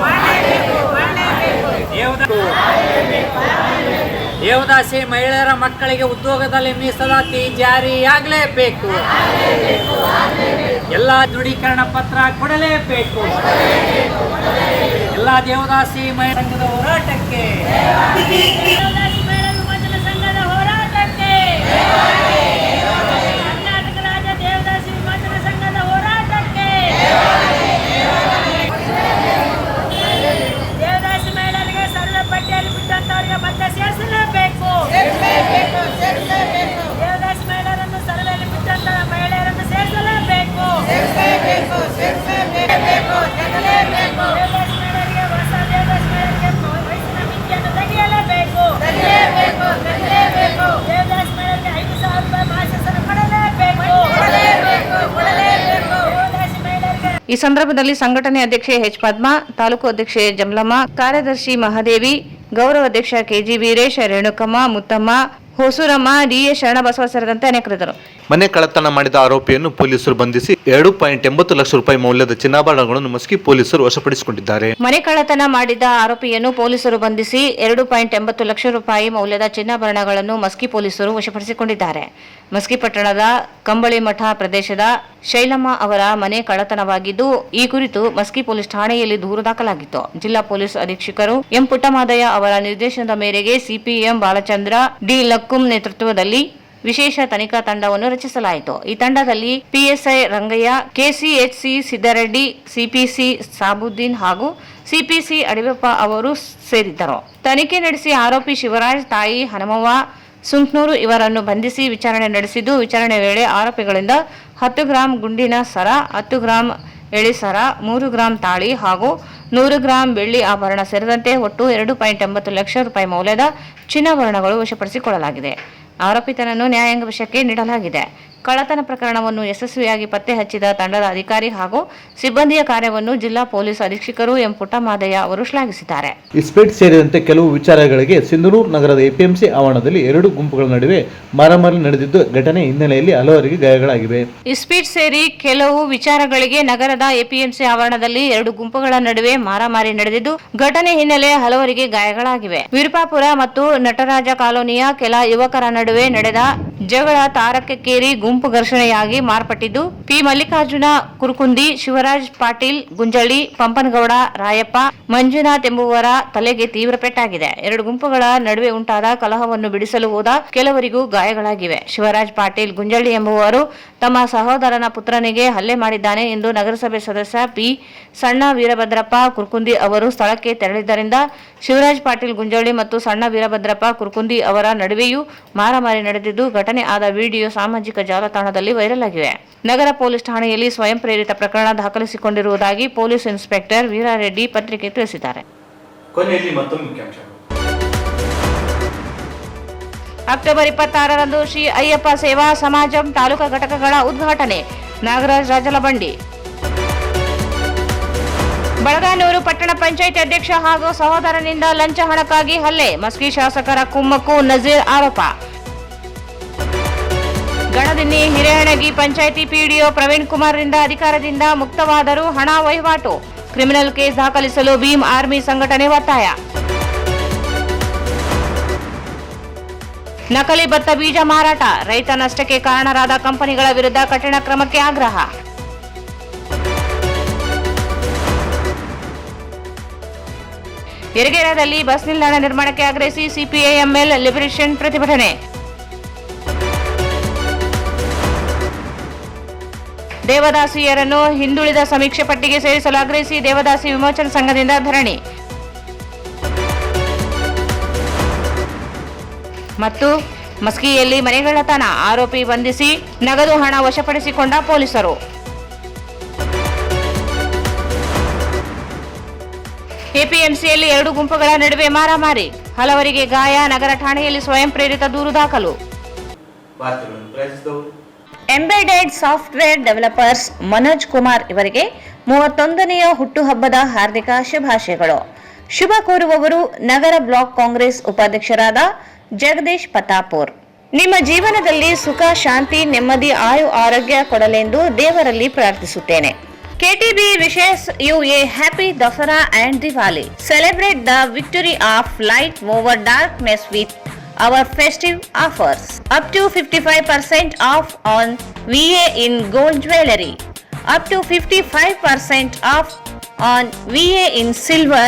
ದೇವದಾಸಿ ಮಹಿಳೆಯರ ಮಕ್ಕಳಿಗೆ ಉದ್ಯೋಗದಲ್ಲಿ ಮೀಸಲಾತಿ ಜಾರಿಯಾಗಲೇಬೇಕು. ಎಲ್ಲ ದೃಢೀಕರಣ ಪತ್ರ ಕೊಡಲೇಬೇಕು. ಎಲ್ಲ ದೇವದಾಸಿ ಮಹಿಳಾ ಸಂಘದ ಹೋರಾಟಕ್ಕೆ ಕರ್ನಾಟಕ ರಾಜ್ಯ ದೇವದಾಸಿ ವಿಮೋಚನಾ ಸಂಘದ ಹೋರಾಟಕ್ಕೆ ದೇವದಾಸಿ ಮಹಿಳೆಯರಿಗೆ ಸರ್ವೆ ಪಟ್ಟಿಯಲ್ಲಿ ಬಿಟ್ಟಂತವರಿಗೆ ಮತ್ತೆ ಸೇರಿಸಲೇಬೇಕು. ದೇವದಾಸಿ ಮಹಿಳೆಯರನ್ನು ಸರ್ವೆಯಲ್ಲಿ ಬಿಟ್ಟಂತ ಮಹಿಳೆಯರನ್ನು ಸೇರಿಸಲೇಬೇಕು. ದೇವದಾಸಿ ಮಹಿಳೆಯರಿಗೆ ಹೊಸ ದೇವದಾಸಿ ಮಹಿಳೆಯರಿಗೆ ವಯಸ್ಸಿನ ಮಿತಿಯನ್ನು ತೆಗೆಯಲೇಬೇಕು. ದೇವದಾಸಿ ಮಹಿಳೆಯರಿಗೆ 5,000 ರೂಪಾಯಿ ಮಾಸಾಸನ ಕೊಡಲೇಬೇಕು. ದೇವದಾಸಿ ಮಹಿಳೆಯರಿಗೆ ಈ ಸಂದರ್ಭದಲ್ಲಿ ಸಂಘಟನೆ ಅಧ್ಯಕ್ಷೆ ಎಚ್ ಪದ್ಮಾ, ತಾಲೂಕು ಅಧ್ಯಕ್ಷೆ ಜಮಲಮ್ಮ, ಕಾರ್ಯದರ್ಶಿ ಮಹಾದೇವಿ, ಗೌರವ ಅಧ್ಯಕ್ಷ ಕೆಜಿ ವೀರೇಶ್, ರೇಣುಕಮ್ಮ, ಮುತ್ತಮ್ಮ, ಹೊಸೂರಮ್ಮ, ಡಿಎ ಶರಣಬಸವ ಸೇರಿದಂತೆ ಅನೇಕರಿದ್ದರು. ಮನೆ ಕಳ್ಳತನ ಮಾಡಿದ ಆರೋಪಿಯನ್ನು ಪೊಲೀಸರು ಬಂಧಿಸಿ 2.80 ಲಕ್ಷ ರೂಪಾಯಿ ಮೌಲ್ಯದ ಚಿನ್ನಾಭರಣಗಳನ್ನು ಮಸ್ಕಿ ಪೊಲೀಸರು ವಶಪಡಿಸಿಕೊಂಡಿದ್ದಾರೆ. ಮನೆ ಕಳ್ಳತನ ಮಾಡಿದ ಆರೋಪಿಯನ್ನು ಪೊಲೀಸರು ಬಂಧಿಸಿ 2.80 ಲಕ್ಷ ರೂಪಾಯಿ ಮೌಲ್ಯದ ಚಿನ್ನಾಭರಣಗಳನ್ನು ಮಸ್ಕಿ ಪೊಲೀಸರು ವಶಪಡಿಸಿಕೊಂಡಿದ್ದಾರೆ. ಮಸ್ಕಿ ಪಟ್ಟಣದ ಕಂಬಳಿಮಠ ಪ್ರದೇಶದ ಶೈಲಮ್ಮ ಅವರ ಮನೆ ಕಳ್ಳತನವಾಗಿದ್ದು, ಈ ಕುರಿತು ಮಸ್ಕಿ ಪೊಲೀಸ್ ಠಾಣೆಯಲ್ಲಿ ದೂರು ದಾಖಲಾಗಿತ್ತು. ಜಿಲ್ಲಾ ಪೊಲೀಸ್ ಅಧೀಕ್ಷಕರು ಎಂ ಪುಟ್ಟಮಾದಯ್ಯ ಅವರ ನಿರ್ದೇಶನದ ಮೇರೆಗೆ ಸಿಪಿಎಂ ಬಾಲಚಂದ್ರ ಡಿ ಲಕ್ಕುಂ ನೇತೃತ್ವದಲ್ಲಿ ವಿಶೇಷ ತನಿಖಾ ತಂಡವನ್ನು ರಚಿಸಲಾಯಿತು. ಈ ತಂಡದಲ್ಲಿ ಪಿಎಸ್ಐ ರಂಗಯ್ಯ, ಕೆಸಿಎಚ್ಸಿ ಸಿದ್ದರೆಡ್ಡಿ, ಸಿಪಿಸಿ ಸಾಬುದ್ದೀನ್ ಹಾಗೂ ಸಿಪಿಸಿ ಅಡಿವೆಪ್ಪ ಅವರು ಸೇರಿದ್ದರು. ತನಿಖೆ ನಡೆಸಿ ಆರೋಪಿ ಶಿವರಾಜ್ ತಾಯಿ ಹನುಮವ್ವ ಸುಂಕ್ನೂರು ಇವರನ್ನು ಬಂಧಿಸಿ ವಿಚಾರಣೆ ನಡೆಸಿದ್ದು, ವಿಚಾರಣೆ ವೇಳೆ ಆರೋಪಿಗಳಿಂದ 10 ಗ್ರಾಂ ಗುಂಡಿನ ಸರ, 10 ಗ್ರಾಂ ಎಳಿ ಸರ, 3 ಗ್ರಾಂ ತಾಳಿ ಹಾಗೂ 100 ಗ್ರಾಂ ಬೆಳ್ಳಿ ಆಭರಣ ಸೇರಿದಂತೆ ಒಟ್ಟು 2.80 ಲಕ್ಷ ರೂಪಾಯಿ ಮೌಲ್ಯದ ಚಿನ್ನಾಭರಣಗಳು ವಶಪಡಿಸಿಕೊಳ್ಳಲಾಗಿದೆ. ಆರೋಪಿತನನ್ನು ನ್ಯಾಯಾಂಗ ವಶಕ್ಕೆ ನೀಡಲಾಗಿದೆ. ಕಳ್ಳತನ ಪ್ರಕರಣವನ್ನು ಯಶಸ್ವಿಯಾಗಿ ಪತ್ತೆ ಹಚ್ಚಿದ ತಂಡದ ಅಧಿಕಾರಿ ಹಾಗೂ ಸಿಬ್ಬಂದಿಯ ಕಾರ್ಯವನ್ನು ಜಿಲ್ಲಾ ಪೊಲೀಸ್ ಅಧೀಕ್ಷಕರು ಎಂ ಪುಟ್ಟಮಾದಯ್ಯ ಅವರು ಶ್ಲಾಘಿಸಿದ್ದಾರೆ. ಇಸ್ಪೀಟ್ ಸೇರಿದಂತೆ ಕೆಲವು ವಿಚಾರಗಳಿಗೆ ಸಿಂಧನೂರು ನಗರದ ಎಪಿಎಂಸಿ ಆವರಣದಲ್ಲಿ 2 ಗುಂಪುಗಳ ನಡುವೆ ಮಾರಾಮಾರಿ ನಡೆದಿದ್ದು, ಘಟನೆ ಹಿನ್ನೆಲೆಯಲ್ಲಿ ಹಲವರಿಗೆ ಗಾಯಗಳಾಗಿವೆ. ಇಸ್ಪೀಟ್ ಸೇರಿ ಕೆಲವು ವಿಚಾರಗಳಿಗೆ ನಗರದ ಎಪಿಎಂಸಿ ಆವರಣದಲ್ಲಿ 2 ಗುಂಪುಗಳ ನಡುವೆ ಮಾರಾಮಾರಿ ನಡೆದಿದ್ದು, ಘಟನೆ ಹಿನ್ನೆಲೆ ಹಲವರಿಗೆ ಗಾಯಗಳಾಗಿವೆ. ವಿರುಪಾಪುರ ಮತ್ತು ನಟರಾಜ ಕಾಲೋನಿಯ ಕೆಲ ಯುವಕರ ನಡುವೆ ನಡೆದ ಜಗಳ ತಾರಕಕ್ಕೇರಿ ಗುಂಪು ಘರ್ಷಣೆಯಾಗಿ ಮಾರ್ಪಟ್ಟಿದ್ದು, ಪಿ ಮಲ್ಲಿಕಾರ್ಜುನ ಕುರುಕುಂದಿ, ಶಿವರಾಜ್ ಪಾಟೀಲ್ ಗುಂಜಳ್ಳಿ, ಪಂಪನಗೌಡ, ರಾಯಪ್ಪ, ಮಂಜುನಾಥ್ ಎಂಬುವರ ತಲೆಗೆ ತೀವ್ರ ಪೆಟ್ಟಾಗಿದೆ. 2 ಗುಂಪುಗಳ ನಡುವೆ ಉಂಟಾದ ಕಲಹವನ್ನು ಬಿಡಿಸಲು ಹೋದ ಕೆಲವರಿಗೂ ಗಾಯಗಳಾಗಿವೆ. ಶಿವರಾಜ್ ಪಾಟೀಲ್ ಗುಂಜಳ್ಳಿ ಎಂಬುವರು ತಮ್ಮ ಸಹೋದರನ ಪುತ್ರನಿಗೆ ಹಲ್ಲೆ ಮಾಡಿದ್ದಾನೆ ಎಂದು ನಗರಸಭೆ ಸದಸ್ಯ ಪಿ ಸಣ್ಣ ವೀರಭದ್ರಪ್ಪ ಕುರುಕುಂದಿ ಅವರು ಸ್ಥಳಕ್ಕೆ ತೆರಳಿದ್ದರಿಂದ ಶಿವರಾಜ್ ಪಾಟೀಲ್ ಗುಂಜಳ್ಳಿ ಮತ್ತು ಸಣ್ಣ ವೀರಭದ್ರಪ್ಪ ಕುರುಕುಂದಿ ಅವರ ನಡುವೆಯೂ ಮಾರಾಮಾರಿ ನಡೆದಿದ್ದು, ಘಟನೆ ಆದ ವಿಡಿಯೋ ಸಾಮಾಜಿಕ ಜಾಲತಾಣದಲ್ಲಿ ವೈರಲ್ ಆಗಿವೆ. ನಗರ ಪೊಲೀಸ್ ಠಾಣೆಯಲ್ಲಿ ಸ್ವಯಂ ಪ್ರೇರಿತ ಪ್ರಕರಣ ದಾಖಲಿಸಿಕೊಂಡಿರುವುದಾಗಿ ಪೊಲೀಸ್ ಇನ್ಸ್ಪೆಕ್ಟರ್ ವೀರಾರೆಡ್ಡಿ ಪತ್ರಿಕೆ ತಿಳಿಸಿದ್ದಾರೆ. ಕೊನೆಯಲ್ಲಿ ಮತ್ತೊಮ್ಮೆ ಮುಖ್ಯಾಂಶಗಳು. ಅಕ್ಟೋಬರ್ 26ರಂದು ಶ್ರೀ ಅಯ್ಯಪ್ಪ ಸೇವಾ ಸಮಾಜಂ ತಾಲೂಕಾ ಘಟಕಗಳ ಉದ್ಘಾಟನೆ. ನಾಗರಾಜ್ ರಾಜಲಬಂಡಿ. ಬಳಗಾನೂರು ಪಟ್ಟಣ ಪಂಚಾಯಿತಿ ಅಧ್ಯಕ್ಷ ಹಾಗೂ ಸಹೋದರನಿಂದ ಲಂಚ ಹಣಕ್ಕಾಗಿ ಹಲ್ಲೆ. ಮಸ್ಕಿ ಶಾಸಕರ ಕುಮ್ಮಕ್ಕು, ನಜೀರ್ ಆರೋಪ. ಗಣದಿನ್ನಿ ಹಿರೇಹಣಗಿ ಪಂಚಾಯಿತಿ ಪಿಡಿಒ ಪ್ರವೀಣ್ ಕುಮಾರ್ರಿಂದ ಅಧಿಕಾರದಿಂದ ಮುಕ್ತವಾದರೂ ಹಣ ವಹಿವಾಟು. ಕ್ರಿಮಿನಲ್ ಕೇಸ್ ದಾಖಲಿಸಲು ಭೀಮ್ ಆರ್ಮಿ ಸಂಘಟನೆ ಒತ್ತಾಯ. ನಕಲಿ ಭತ್ತ ಬೀಜ ಮಾರಾಟ. ರೈತ ನಷ್ಟಕ್ಕೆ ಕಾರಣರಾದ ಕಂಪನಿಗಳ ವಿರುದ್ಧ ಕಠಿಣ ಕ್ರಮಕ್ಕೆ ಆಗ್ರಹ. ಯರಗೇರದಲ್ಲಿ ಬಸ್ ನಿಲ್ದಾಣ ನಿರ್ಮಾಣಕ್ಕೆ ಆಗ್ರಹಿಸಿ ಸಿಪಿಐಎಂಎಲ್ ಲಿಬರೇಷನ್ ಪ್ರತಿಭಟನೆ. ದೇವದಾಸಿಯರನ್ನು ಹಿಂದುಳಿದ ಸಮೀಕ್ಷೆ ಪಟ್ಟಿಗೆ ಸೇರಿಸಲು ಆಗ್ರಹಿಸಿ ದೇವದಾಸಿ ವಿಮೋಚನಾ ಸಂಘದಿಂದ ಧರಣಿ. ಮತ್ತು ಮಸ್ಕಿಯಲ್ಲಿ ಮನೆಗಳ್ಳತನ ಆರೋಪಿ ಬಂಧಿಸಿ ನಗದು ಹಣ ವಶಪಡಿಸಿಕೊಂಡ ಪೊಲೀಸರು. ಎಪಿಎಂಸಿಯಲ್ಲಿ 2 ಗುಂಪುಗಳ ನಡುವೆ ಮಾರಾಮಾರಿ, ಹಲವರಿಗೆ ಗಾಯ. ನಗರ ಠಾಣೆಯಲ್ಲಿ ಸ್ವಯಂ ಪ್ರೇರಿತ ದೂರು ದಾಖಲು. Embedded software developers Manoj Kumar ಇವರಿಗೆ 31ನೆಯ ಹುಟ್ಟುಹಬ್ಬದ ಹಾರ್ದಿಕ ಶುಭಾಶಯಗಳು. ಶುಭ ಕೋರುವವರು ನಗರ ಬ್ಲಾಕ್ ಕಾಂಗ್ರೆಸ್ ಉಪಾಧ್ಯಕ್ಷರಾದ ಜಗದೀಶ್ ಪತಾಪುರ್. ನಿಮ್ಮ ಜೀವನದಲ್ಲಿ ಸುಖ, ಶಾಂತಿ, ನೆಮ್ಮದಿ, ಆಯು, ಆರೋಗ್ಯ ಕೊಡಲೆಂದು ದೇವರಲ್ಲಿ ಪ್ರಾರ್ಥಿಸುತ್ತೇನೆ. KTB wishes you a happy Dasara and Diwali. Celebrate the victory of light over darkness with our festive offers. Up to 55% off on VA in gold jewelry. Up to 55% off on VA in silver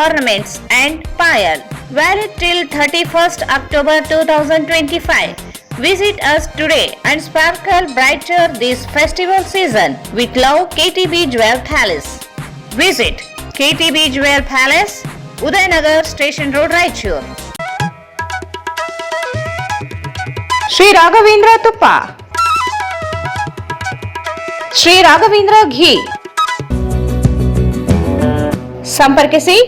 ornaments and payal. Valid till 31st October 2025. Visit us today and sparkle brighter this festival season. With love, KTB Jewel Palace. Visit KTB Jewel Palace, Udayanagar Station Road, Raichur. Shri Raghavendra ತುಪ್ಪ, ಶ್ರೀ ರಾಘವೇಂದ್ರ ಘೀ. ಸಂಪರ್ಕಿಸಿ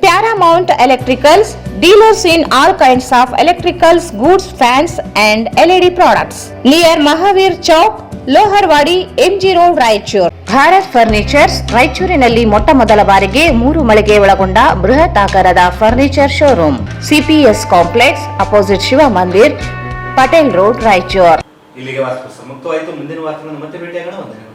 Paramount electricals, dealers in all kinds of electricals, goods, fans and LED products. Near Mahavir Chowk, Loharwadi, MG Road, Raichur. Bharat furnitures ರಾಯಚೂರಿನಲ್ಲಿ ಮೊಟ್ಟ ಮೊದಲ ಬಾರಿಗೆ 3 ಮಳಿಗೆ ಒಳಗೊಂಡ ಬೃಹತ್ ಆಕಾರದ furniture showroom, CPS complex opposite Shiv Mandir, Patel road, Raichur. ಇಲ್ಲಿಗೆ ವಾಸ್ತವ ಮುಕ್ತವಾಯಿತು. ಮುಂದಿನ ವಾರದಿಂದ ಮತ್ತೆ ಭೇಟಿಯಾಗೋಣ. ವಂದನೆಗಳು.